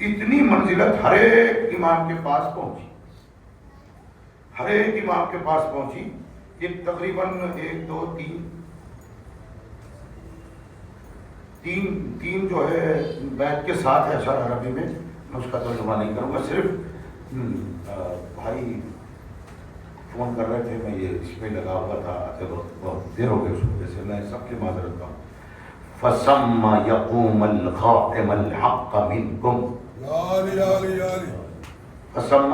اتنی منزلت ہر ایک امام کے پاس پہنچی، ہر ایک امام کے پاس پہنچی کہ تقریباً 1 2 3 جو ہے بیت کے ساتھ ہے اشعار عربی میں. میں اس کا ترجمہ نہیں کروں گا. صرف بھائی فون کر رہے تھے، میں یہ اس پہ لگا ہوا تھا، بہت دیر ہو گئی اس وجہ سے میں سب کی معذرت کرتا ہوں. فَسَمَّ يَقُومَ الْخَاتِمَ الْحَقَّ مِنْكُمْ. فَسَمَّ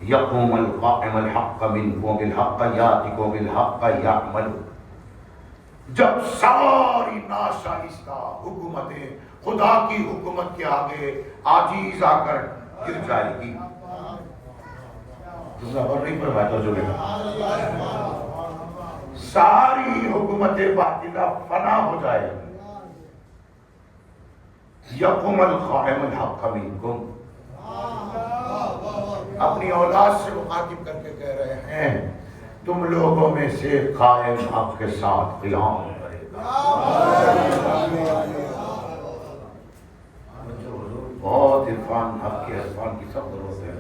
يَقُومَ الْقَائِمَ الْحَقَّ مِنْكُمْ بِالْحَقَّ يَأْتِكُمْ بِالْحَقَّ يَعْمَلُ. جب ساری ناشائستہ حکومتیں خدا کی حکومت کے آگے عاجز آ کر گر جائے گی. نہیں پر ساری حکومت باطلہ فنا ہو جائے گی. یقوم القائم الحق منکم. اپنی اولاد سے مخاطب کر کے کہہ رہے ہیں تم لوگوں میں سے قائم حق کے ساتھ قیام کرے گا. بہت عرفان، حق کے عرفان کی سب ضرورت ہے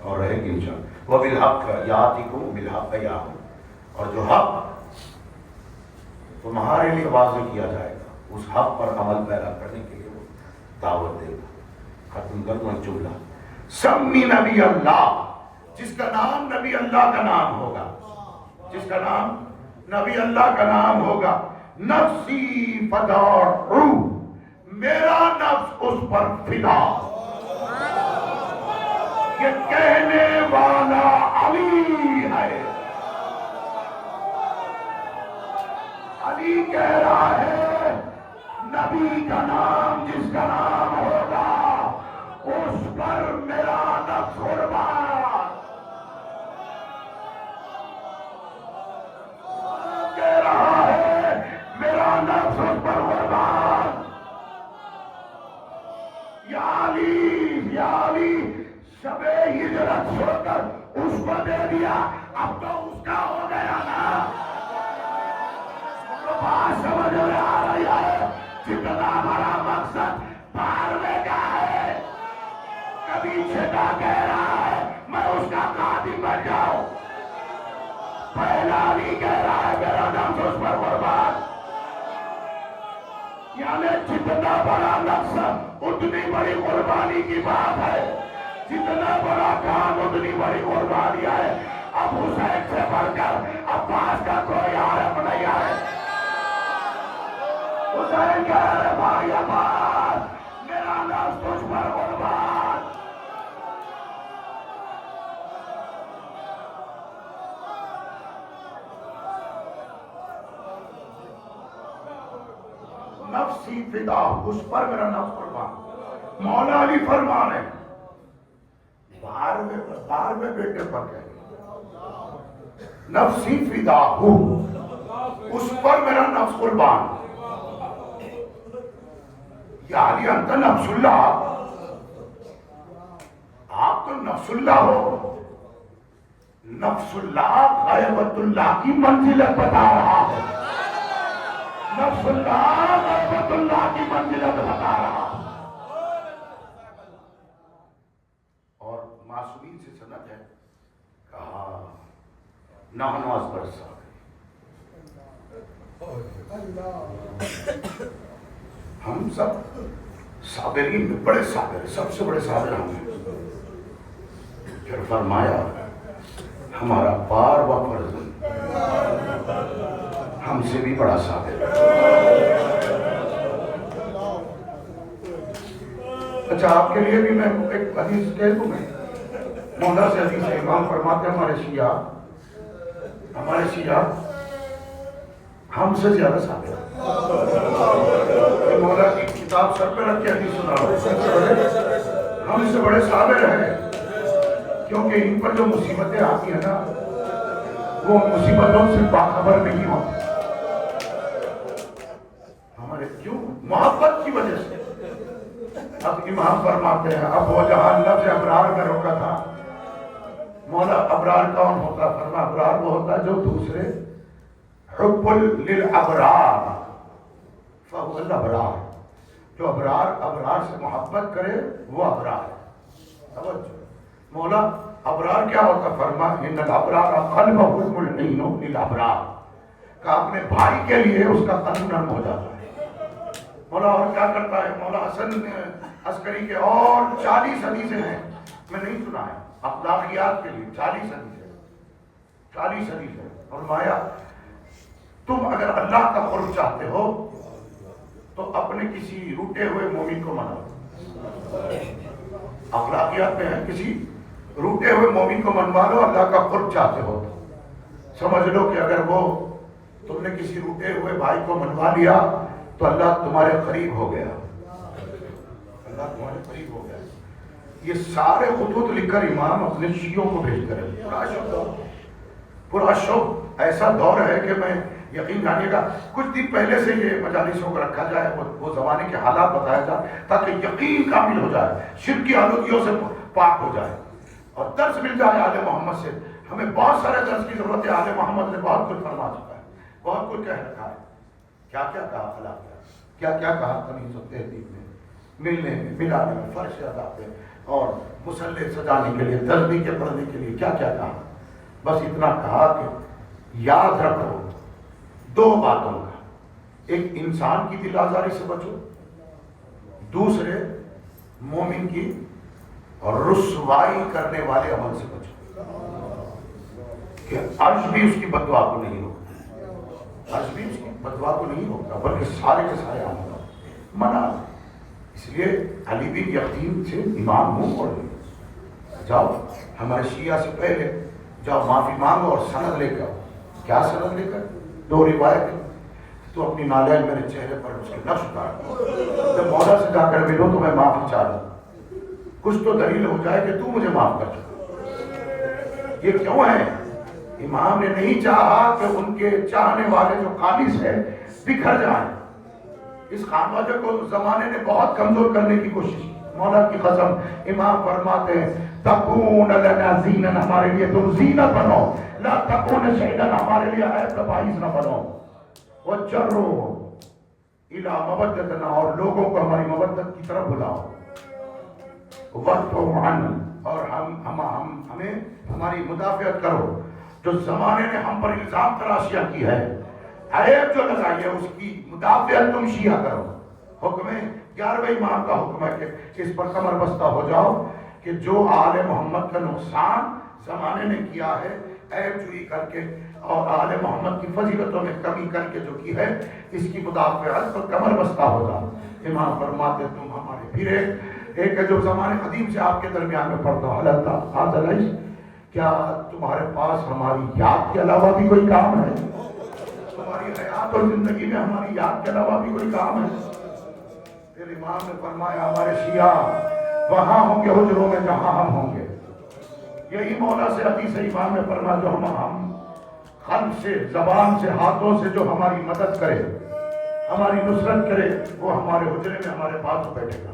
اور رہے گی انشاءاللہ. وَبِالْحَقِّ یَأْتِکُم بِالْحَقِّ یَعْمَلُ. اور جو حق تمہارے لیے واضح کیا جائے گا، اس حق پر عمل پیرا کرنے کے لیے وہ دعوت دے گا. ختم کر دوں ایک جملہ. سمی نبی اللہ، جس کا نام نبی اللہ کا نام ہوگا، جس کا نام نبی اللہ کا نام ہوگا، نفسی فداء، میرا نفس اس پر فدا. یہ کہنے والا علی ہے. علی کہہ رہا ہے نبی کا نام جس کا نام ہوگا اس پر میرا نفس قربان. کہہ رہا ہے سے نہ کہہ رہا ہے میں اس کا خادم بن جاؤں، پہلا علی کہہ رہا ہے میرا نفس اس پر قربان. یعنی جتنا بڑا نفس اتنی بڑی قربانی کی بات ہے، جتنا بڑا کام اتنی بڑی قربانی ہے. اب حسین سے بڑھ کر عباس کا کوئی عالم نہیں ہے. حسین کہہ رہے بھائی عباس میرا نفس تجھ پر قربان. نفسی فدا، اس پر میرا نفس قربان. مولا علی فرمان ہے 12ویں بیٹے پر کہہ نفسی فدا ہوں، اس پر میرا نفس قربان. یا علی انت نفس اللہ، آپ تو نفس اللہ ہو. نفس اللہ غیبت اللہ کی منزلت بتا رہا ہے. نفس اللہ غیبت اللہ کی منزلت بتا رہا ہے. اور معصومین سے سند ہے کہا نحن اصبر صابر، ہم سب صابرین میں بڑے صابر ہیں، سب سے بڑے صابر ہم ہیں. پھر فرمایا ہمارا بار و فرزند ہم سے بھی بڑا صابر ہے. اچھا آپ کے لیے بھی میں ایک حدیث کہہ دوں، میں مولا سے حدیث ہے. امام فرماتے ہیں ہمارے شیعہ ہم سے زیادہ صابر ہیں. مولا کی کتاب سر پہ رکھ کے حدیث سنا رہا ہم سے بڑے صابر ہیں، کیونکہ ان پر جو مصیبتیں آتی ہیں نا وہ مصیبتوں سے باخبر نہیں ہوتی. ہمارے کیوں؟ محبت کی وجہ سے. اب امام فرماتے ہیں اب وہ جہاں لفظ ابرار میں روکا تھا، مولا ابرار کون ہوتا؟ فرما ابرار وہ ہوتا ہے جو دوسرے حب للابرار فهو الابرار، جو ابرار سے محبت کرے وہ ابرار ہے. توجہ، مولا ابرار کیا ہوتا؟ فرما ان الابرار قلبہ المعین للابرار، کہ اپنے بھائی کے لیے اس کا قلب نرم ہو جاتا ہے. مولا اور کیا کرتا ہے؟ مولا حسن عسکری کے اور 40 حدیثیں ہیں، میں نہیں سنا ہے اخلاقیات کے لیے. 40 حدیثیں. فرمایا تم اگر اللہ کا قرب چاہتے ہو تو اپنے کسی روٹے ہوئے مومن کو مناؤ. اخلاقیات میں ہے کسی روٹے ہوئے مومن کو منوا لو. اللہ کا قرب چاہتے ہو تو سمجھ لو کہ اگر وہ تم نے کسی روٹے ہوئے بھائی کو منوا لیا تو اللہ تمہارے قریب ہو گیا. اللہ تمہارے قریب ہو گیا. یہ سارے خطوط لکھ کر امام اپنے شیعوں کو بھیجتے رہے. پورا شوق ایسا دور ہے کہ میں یقین جانیے گا کچھ دن پہلے سے یہ مجالسوں کو رکھا جائے، وہ زمانے کے حالات بتایا جائے تاکہ یقین کامل ہو جائے، شرک کی آلودگیوں سے پاک ہو جائے اور درس مل جائے آل محمد سے. ہمیں بہت سارے درس کی ضرورت ہے. آل محمد نے بہت کچھ فرما چکا ہے، بہت کچھ کہہ رکھا ہے. کیا کیا کہا اخلاق، کیا کیا کہا تمیز و تہذیب میں، ملنے میں، ملانے میں، فرش ادا پہ اور مسلح سجانے کے لیے، تسبیح کے پڑھنے کے لیے کیا کیا کہا. بس اتنا کہا کہ یاد رکھو 2 باتوں کا، ایک انسان کی دل آزاری سے بچو، دوسرے مومن کی رسوائی کرنے والے عمل سے بچو. کہ عرش بھی اس کی بددعا کو نہیں روکتا، عرش بھی اس کی بددعا کو نہیں روکتا بلکہ سارے کے سارے عمل منع. اس لیے علی بن یقین سے امام منہ موڑ لے. جاؤ ہمارے شیعہ سے پہلے جاؤ معافی مانگو اور سند لے کر. کیا سند لے کر؟ 2 روایتیں. تو اپنی نالائن میرے چہرے پر اس کے نقش اتار، جب مولا سے جا کر ملو تو میں معافی چاہ لوں، کچھ تو دلیل ہو جائے کہ تو مجھے معاف کر چکا. یہ کیوں ہے؟ امام نے نہیں چاہا کہ ان کے چاہنے والے جو خالص ہے بکھر جائیں. اس خانواجہ کو زمانے نے بہت کمزور کرنے کی کوشش کی. مولا کی قسم امام فرماتے ہیں تکون لنا زینن، ہمارے لیے تم زینت بنو، لا تکون شہیدن، ہمارے لیے عیب کا باعث نہ بنو. وجرو الی مودتنا، اور لوگوں کو ہماری مودت کی طرف بلاؤ. وقت عن اور ہمیں ہماری مدافعت کرو. جو زمانے نے ہم پر الزام تراشیاں کی ہے، عیب جو لگائی ہے، اس کی مدافعت تم شیعہ کرو. حکم 11ویں امام کا حکم ہے کہ اس پر کمر بستہ ہو جاؤ کہ جو آل محمد کا نقصان زمانے نے کیا ہے عیب جوئی کر کے اور آل محمد کی فضیلتوں میں کمی کر کے جو کی ہے، اس کی مدافعت پر کمر بستہ ہو جاؤ. امام فرماتے تم ہمارے پھر ایک ہے جو زمانے قدیم سے آپ کے درمیان میں پڑھتا ہوں، حضرت علیہ، کیا تمہارے پاس ہماری یاد کے علاوہ بھی کوئی کام ہے؟ تمہاری حیات اور زندگی میں ہماری یاد کے علاوہ بھی کوئی کام ہے؟ پھر امام نے فرمایا ہمارے شیعہ وہاں ہوں گے حجروں میں جہاں ہم ہوں گے. یہی مولا سے حدیث امام نے فرمایا جو ہم قلب سے، زبان سے، ہاتھوں سے جو ہماری مدد کرے، ہماری نصرت کرے، وہ ہمارے حجرے میں ہمارے پاس بیٹھے گا.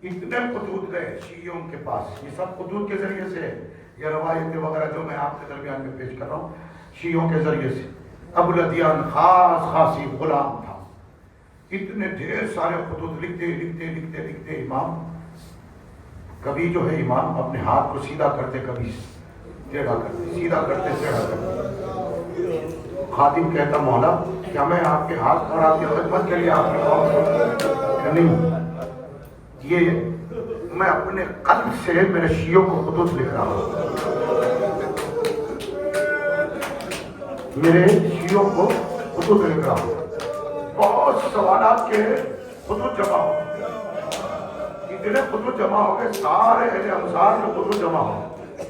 اتنے خطوط گئے شیعوں کے پاس. یہ سب خطوط کے ذریعے سے، یہ روایتیں وغیرہ جو میں آپ کے درمیان میں پیش کر رہا ہوں شیعوں کے ذریعے سے. ابو الادیان خاصی غلام تھا. اتنے ڈھیر سارے خطوط لکھتے امام کبھی جو ہے امام اپنے ہاتھ کو سیدھا کرتے، کبھی ٹیڑھا کرتے، سیدھا کرتے ٹیڑھا کرتے. خادم کہتا مولا کیا میں آپ کے ہاتھ اور آپ کی خدمت کے لیے آپ کے پاس نہیں، یہ میں اپنے قلب سے میرے شیعوں کو خطوط لکھ رہا ہوں، میرے شیعوں کو خطوط لکھ رہا ہوں. بہت سوالات کے خطوط جمع ہو گئے، اتنے خطوط جمع ہو گئے، سارے اہل امصار کے خطوط جمع ہو گئے.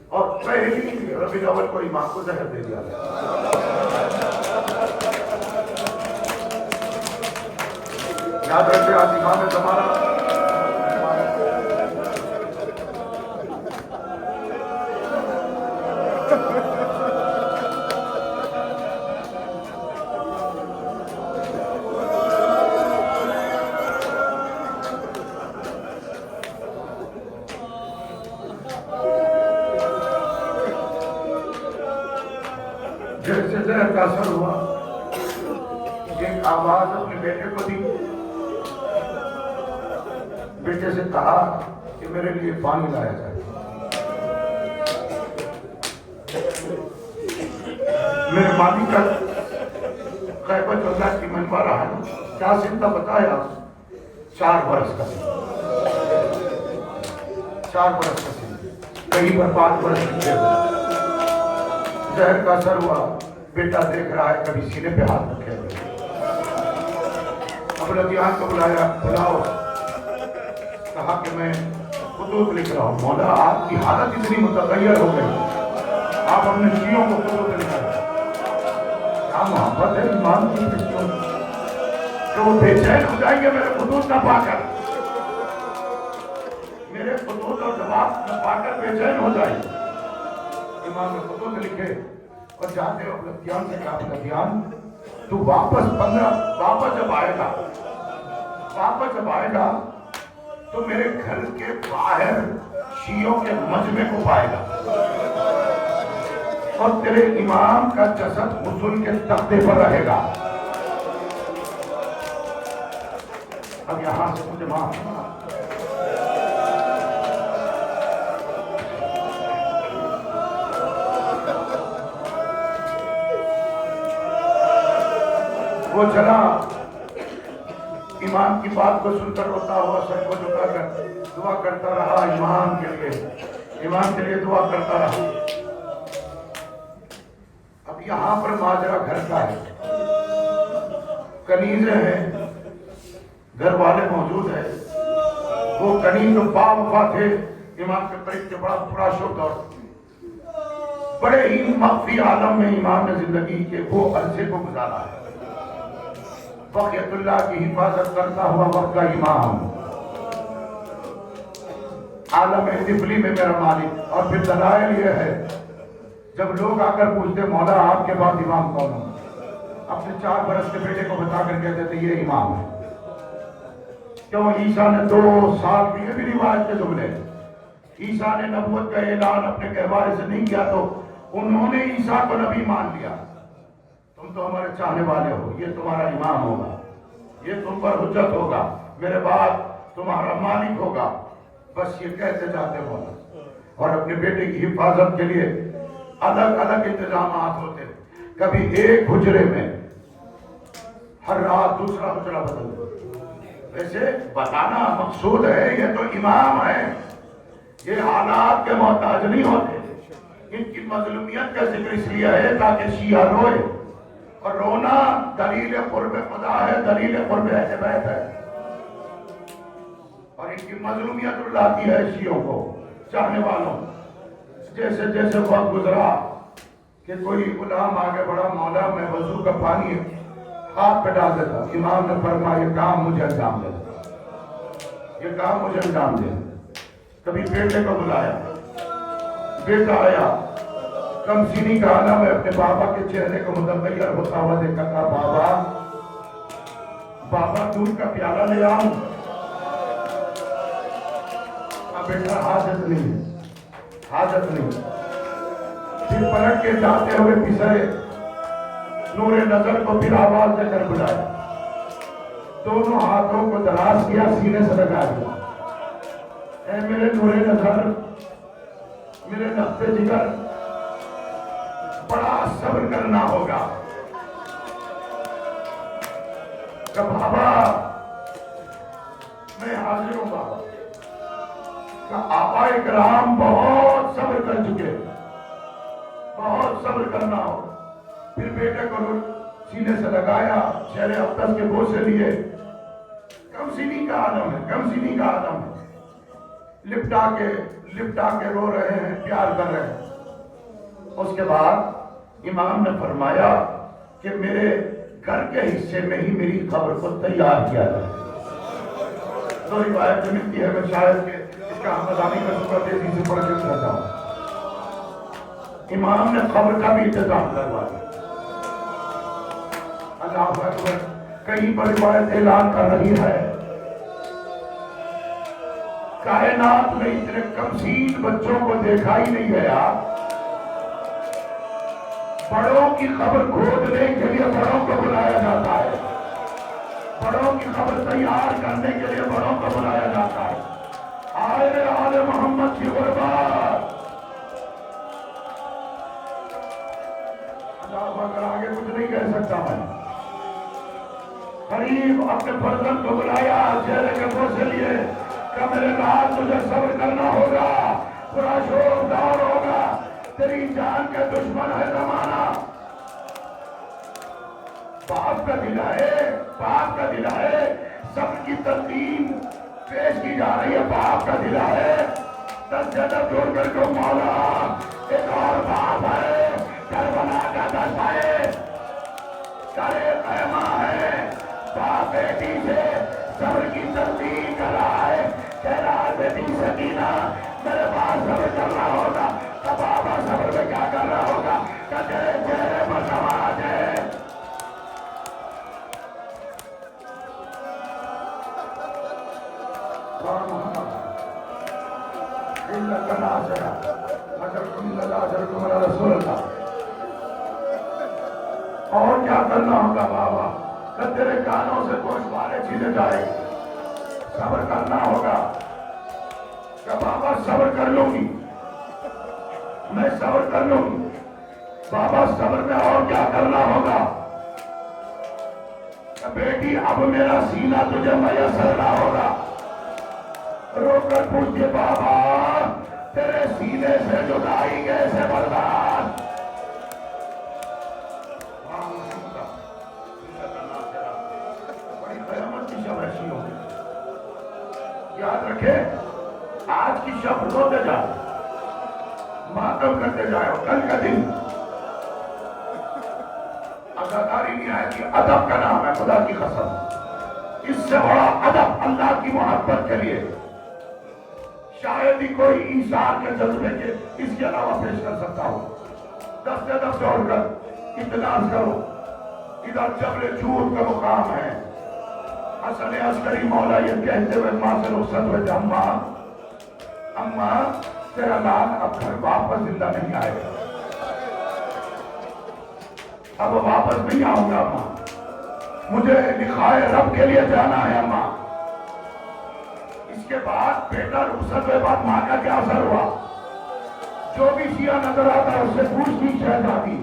اور پہلی ربیع الاول کو امام کو زہر دے دیا گیا. یاد رکھے آج امام زمانہ جیسے زہر کا اثر ہوا، ایک آواز اپنے بیٹے کو دی. بیٹے سے کہا کہ میرے لیے پانی لایا جائے. میرے مالی کا غیبت اللہ کی منوا رہا ہے. کیا سن تھا بتایا؟ 4 برس کا سن، 4 برس کا سن، کہیں پر 5 برس لکھے ہوئے. زہر کا اثر ہوا، بیٹا دیکھ رہا ہے کبھی سینے پہ ہاتھ رکھے ہوئے. ابو الادیان کو بلاؤ. کہا کہ میں خطوط لکھ رہا ہوں. مولا آپ کی حالت اتنی متغیر ہو گئی، آپ اپنے شیعوں کو خطوط لکھ رہے ہیں. کیا محبت ہے ایمان کی شیعوں کہ وہ بے چین ہو جائیں گے میرے خطوط نہ پا کر، میرے خطوط اور جواب نہ پا کر بے چین ہو جائیں. امام نے خطوط لکھے اور جاتے ہو ابو سے کہا ابو الادیان تو واپس جب آئے گا تو میرے گھر کے باہر شیعوں کے مجمع کو پائے گا اور تیرے امام کا جسد غسل کے تختے پر رہے گا. اب یہاں سے مجھے معاف کرنا، وہ چلا امام کی بات کو سن کر روتا ہوا سر کو جھکا کر دعا کرتا رہا. امام کے لیے دعا کرتا رہا. اب یہاں پر ماجرا گھر کا ہے، کنیزیں ہیں، گھر والے موجود ہیں. وہ کنیز جو باوفا تھے امام کے قریب کے بڑا شوق اور بڑے ہی مخفی عالم میں امام نے زندگی کے وہ عرصے کو گزارا ہے. بقیت اللہ کی حفاظت کرتا ہوا وقت کا امام، عالم طفلی میں میرا مالک. اور پھر دلائل یہ ہے جب لوگ آ کر پوچھتے مولا آپ کے بعد امام کون ہو، اپنے 4 برس کے بیٹے کو بتا کر کہتے تھے یہ امام ہے. کیوں؟ عیسیٰ نے 2 سال کی، یہ بھی روایت کے جملے، عیسیٰ نے نبوت کا اعلان اپنے گہوارے سے نہیں کیا تو انہوں نے عیسیٰ کو نبی مان لیا. تم تو ہمارے چاہنے والے ہو، یہ تمہارا امام ہوگا، یہ تم پر حجت ہوگا، میرے بعد تمہارا مالک ہوگا. بس یہ کہتے جاتے مولا. اور اپنے بیٹے کی حفاظت کے لیے الگ الگ انتظامات ہوتے. کبھی ایک حجرے میں ہر رات دوسرا حجرہ بدل دو. ویسے بتانا مقصود ہے یہ تو امام ہے، یہ حالات کے محتاج نہیں ہوتے. ان کی مظلومیت کا ذکر اس لیے ہے تاکہ شیعہ روئے، اور رونا دلیل قرب خدا ہے، دلیل قرب اہل بیت ہے. اور ان کی مظلومیت رلاتی ہے شیعوں کو، چاہنے والوں. جیسے جیسے وقت گزرا کہ کوئی غلام آگے بڑھا، مولا میں وضو کا پانی ہاتھ پہ ڈال دیتا ہوں. امام نے فرمایا یہ کام مجھے انجام دے، یہ کام مجھے انجام دے. کبھی بیٹے کو بلایا، بیٹا آیا، کم سینی کا عالم ہے، اپنے بابا کے چہرے کو متغیر ہوتا ہوا دیکھا تھا. بابا دودھ کا پیالہ لے آؤں؟ بیٹا حاجت نہیں، حاجت نہیں. پھر پلٹ کے جاتے ہوئے پسرے، نور نظر کو پھر آواز دے کر بلایا، دونوں ہاتھوں کو دراز کیا، سینے سے لگا دیا. اے میرے نور نظر، میرے نقطے جگر، بڑا صبر کرنا ہوگا. کہ بابا میں حاضر ہوں. بابا کہ آبا اکرام بہت صبر کر چکے، بہت صبر کرنا ہو. پھر بیٹے کو سینے سے لگایا، شہر اقدس کے بوجھ سے لیے. کم سینی کا عالم ہے، کم سینی کا عالم ہے. لپٹا کے رو رہے ہیں، پیار کر رہے ہیں. اس کے بعد امام نے فرمایا کہ میرے گھر کے حصے میں ہی میری قبر کو تیار کیا جائے. تو روایت میں ملتی ہے، میں شاید کہ اس کا مدانی کا شکر تیزی سے پڑھ کے کرتا ہوں. امام نے قبر کا بھی انتظام کروا دیا. اللہ اکبر. کہیں پر روایت اعلان کر رہی ہے کائنات میں اتنے کمسین بچوں کو دیکھا ہی نہیں گیا. بڑوں کی خبر کھودنے کے لیے بڑوں کو بلایا جاتا ہے، بڑوں کی خبر تیار کرنے کے لیے بڑوں کو بلایا جاتا ہے. آئے آل محمد کی غربت. اگر آگے کچھ نہیں کہہ سکتا میں. قریب اپنے فرزند کو بلایا، چہرے کے بوجھ سے لیے کہ میرے نال تجھے صبر کرنا ہوگا، پورا شور دور ہوگا، تیری جان کے دشمن ہے زمانہ. باپ کا دل ہے، باپ کا دل ہے. صبر کی تلقین پیش کی جا رہی ہے. باپ کا دل ہے. 10 جنم جوڑ کر کو مولا ایک اور باپ ہے. کربلا کا دس ہے، کرے قیمہ ہے. باپ بیٹی سے صبر کی تلقین کر رہا ہے. کہہ رہا ہے بیٹی سکینہ میرے پاس صبر کرنا ہوگا. تو بابا صبر میں کیا کر رہا ہوگا کہ تیرے چہرے پر نماز ہے. اور کیا کرنا ہوگا بابا کہ تیرے کانوں سے گوشوارے چھینے جائے. صبر کرنا ہوگا کہ بابا صبر کر لوں گی، میں صبر کر لوں گی. بابا صبر میں اور کیا کرنا ہوگا کہ بیٹی اب میرا سینہ تجھے میسر نہ ہوگا. رو کر پوچھتے بابا تیرے سینے سے جدائی کیسے برداشت. بڑی قیامت کی شب ایسی ہوگی. یاد رکھے آج کی شب روتے جاؤ، ماتم کرتے جاؤ. کل کا دن اداکاری نہیں آئے گی. ادب کا نام ہے، خدا کی قسم. اس سے بڑا ادب اللہ کی محبت کے لیے شاید ہی کوئی انسان کے جذبے کے اس کے علاوہ پیش کر سکتا ہو. دستے دستے اڑ کر اطلاع کرو. ادھر جبل جود کا مقام ہے. حسن عسکری مولا یہ کہتے ہوئے ماں سے رخصت ہوئے تھے، اماں تیرا لال اب گھر واپس زندہ نہیں آئے گا. اب واپس نہیں آؤں گا اماں، مجھے لکھائے رب کے لیے جانا ہے اماں. اس کے بعد بیٹا رخصت ہوئے بعد ماں کا کیا اثر ہوا؟ جو بھی شیعہ نظر آتا ہے اس سے پوچھتی شہزادی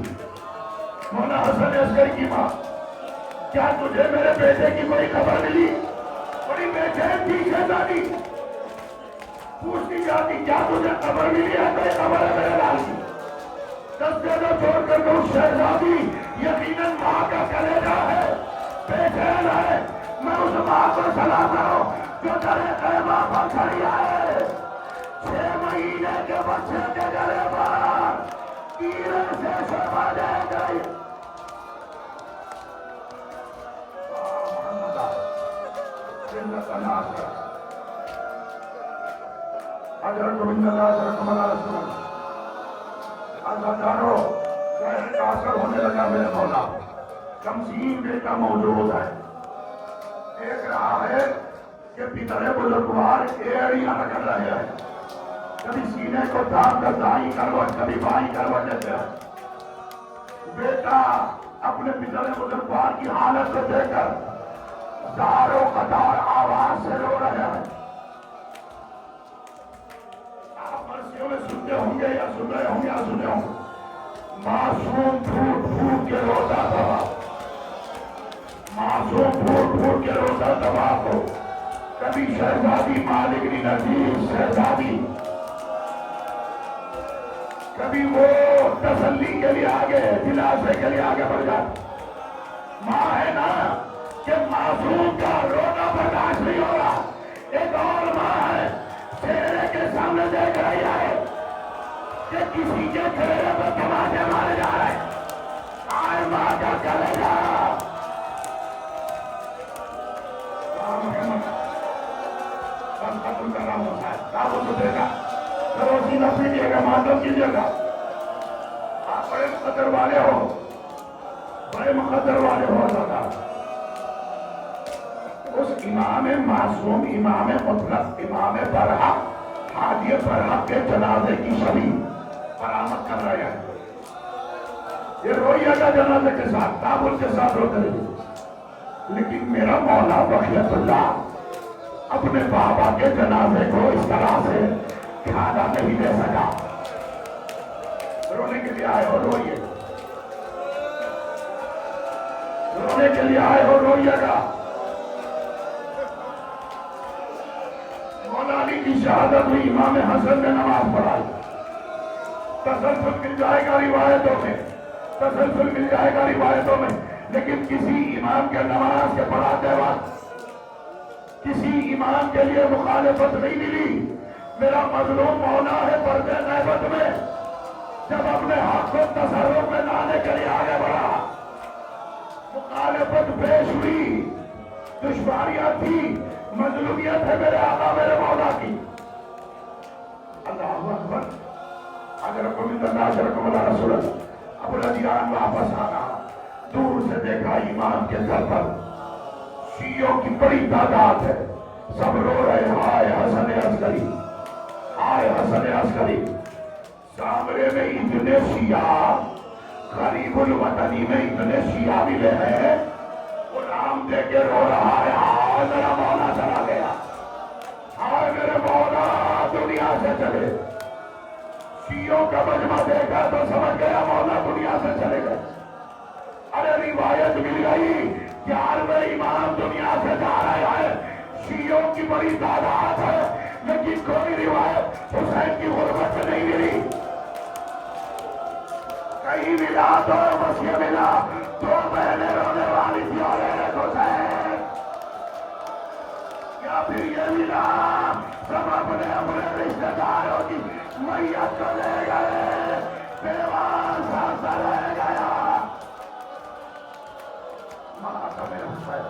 مولانا حسن عسکری کی ماں، کیا تجھے میرے بیٹے کی کوئی خبر ملی؟ بڑی بے چین تھی شہزادی، پوچھتی جاتی کیا تجھے خبر ملی ہے؟ کوئی خبر ہے میرے لال کی؟ دس جگہ چھوڑ کر دو شہزادی یقیناً ماں کا کلیجہ ہے، بے چین ہے، میں اس ماں کو سلام کروں جو درے خیمہ پر کھڑی ہے، 6 مہینے کے بچے کے گلے پر تیرے سے شفا دے گئی۔ حضرت رسول اللہ جانو شہر کا اثر ہونے لگا میرے مولا، تمثیل بیٹا موجود ہے، دیکھ رہا ہے کہ پتر بزرگوار ایڑیاں رگڑ رہے ہیں، کبھی سینے کو تھام کر دائیں کروٹ کبھی بائیں کروٹ دیتے ہیں۔ بیٹا اپنے پتر بزرگوار کی حالت کو دیکھ کر زار و قطار آواز سے رو رہے ہیں۔ آپ مرثیوں میں سنتے ہوں گے یا سن رہے ہوں گے یا سنے ہوں گے، معصوم پھوٹ پھوٹ کے روتا تھا، معصوم پھوٹ پھوٹ کے روتا تھا کو کبھی شہزادی مالک نذیر شہزادی کبھی وہ تسلی کے لیے آگے دلاسے کے لیے آگے بڑھ جاتی۔ ماں ہے نا کہ معصوم کا رونا برداشت نہیں ہو رہا، ایک اور ماں ہے چہرے کے سامنے دیکھ رہی ہے کہ کسی کے چہرے پر تماچے مارے جا رہے ہیں، آئے ماں کا کلیجہ۔ ختم کر رہا ہوں، دعوت تو دے گا، کروسی نہ پیجیے گا، ماتم کیجیے گا۔ آپ بڑے مقدر والے ہو، بڑے مقدر والے ہو دادا۔ اس امام معصوم، امام مطلق، امام برحق، حاجی برحق کے جنازے کی شبیہ برآمد کر رہے ہیں۔ یہ رویہ کا جنازے کے ساتھ تابوت کے ساتھ روتے رہے، لیکن میرا مولا بقیت اللہ اپنے بابا کے جنازے کو اس طرح سے کھانا نہیں دے سکا۔ رونے کے لیے آئے ہو روئیے، رونے کے لیے آئے ہو روئیے گا۔ مولا علی کی شہادت ہوئی، امام حسن نے نماز پڑھائی، تسلسل مل جائے گا روایتوں میں، تسلسل مل جائے گا روایتوں میں، لیکن کسی امام کے نماز کے پڑھاتے وقت کسی امام کے لیے مخالفت نہیں ملی۔ میرا مظلوم مولا ہے پردے غیبت میں، جب اپنے حق کو تصرف میں لانے کے لیے آگے بڑھا، مخالفت پیش ہوئی، دشواریاں تھی، مظلومیت ہے میرے آقا میرے مولا کی۔ اللہ اکبر، اجرکم اللہ اجرکم اللہ رسول اللہ۔ ابو رضیان واپس آنا، دور سے دیکھا امام کے سر پر شیعوں کی بڑی تعداد ہے، سب رو رہے ہائے حسن عسکری، ہائے حسن عسکری۔ سامرے میں اتنے شیعہ، غریب الوطنی میں اتنے شیعہ ملے ہیں، غلام دے کے رو رہا ہے ہائے میرا مولا چلا گیا، ہائے میرے مولا دنیا سے چلے۔ شیعوں کا مجمع دیکھا تو سمجھ گیا مولا دنیا سے چلے گئے۔ ارے روایت مل گئی کہ 11ویں امام دنیا سے جا رہا ہے، شیعوں کی بڑی تعداد ہے، لیکن کوئی روایت حسین کی غربت سے نہیں ملی۔ کہیں ملا تو بس یہ ملا، 2 بہنیں رونے والی تھی اور ایک حسین، یا پھر یہ ملا سب اپنے اپنے رشتہ داروں کی میت کو لے گئے، بیوان سا رہ گیا۔ ماتم حسین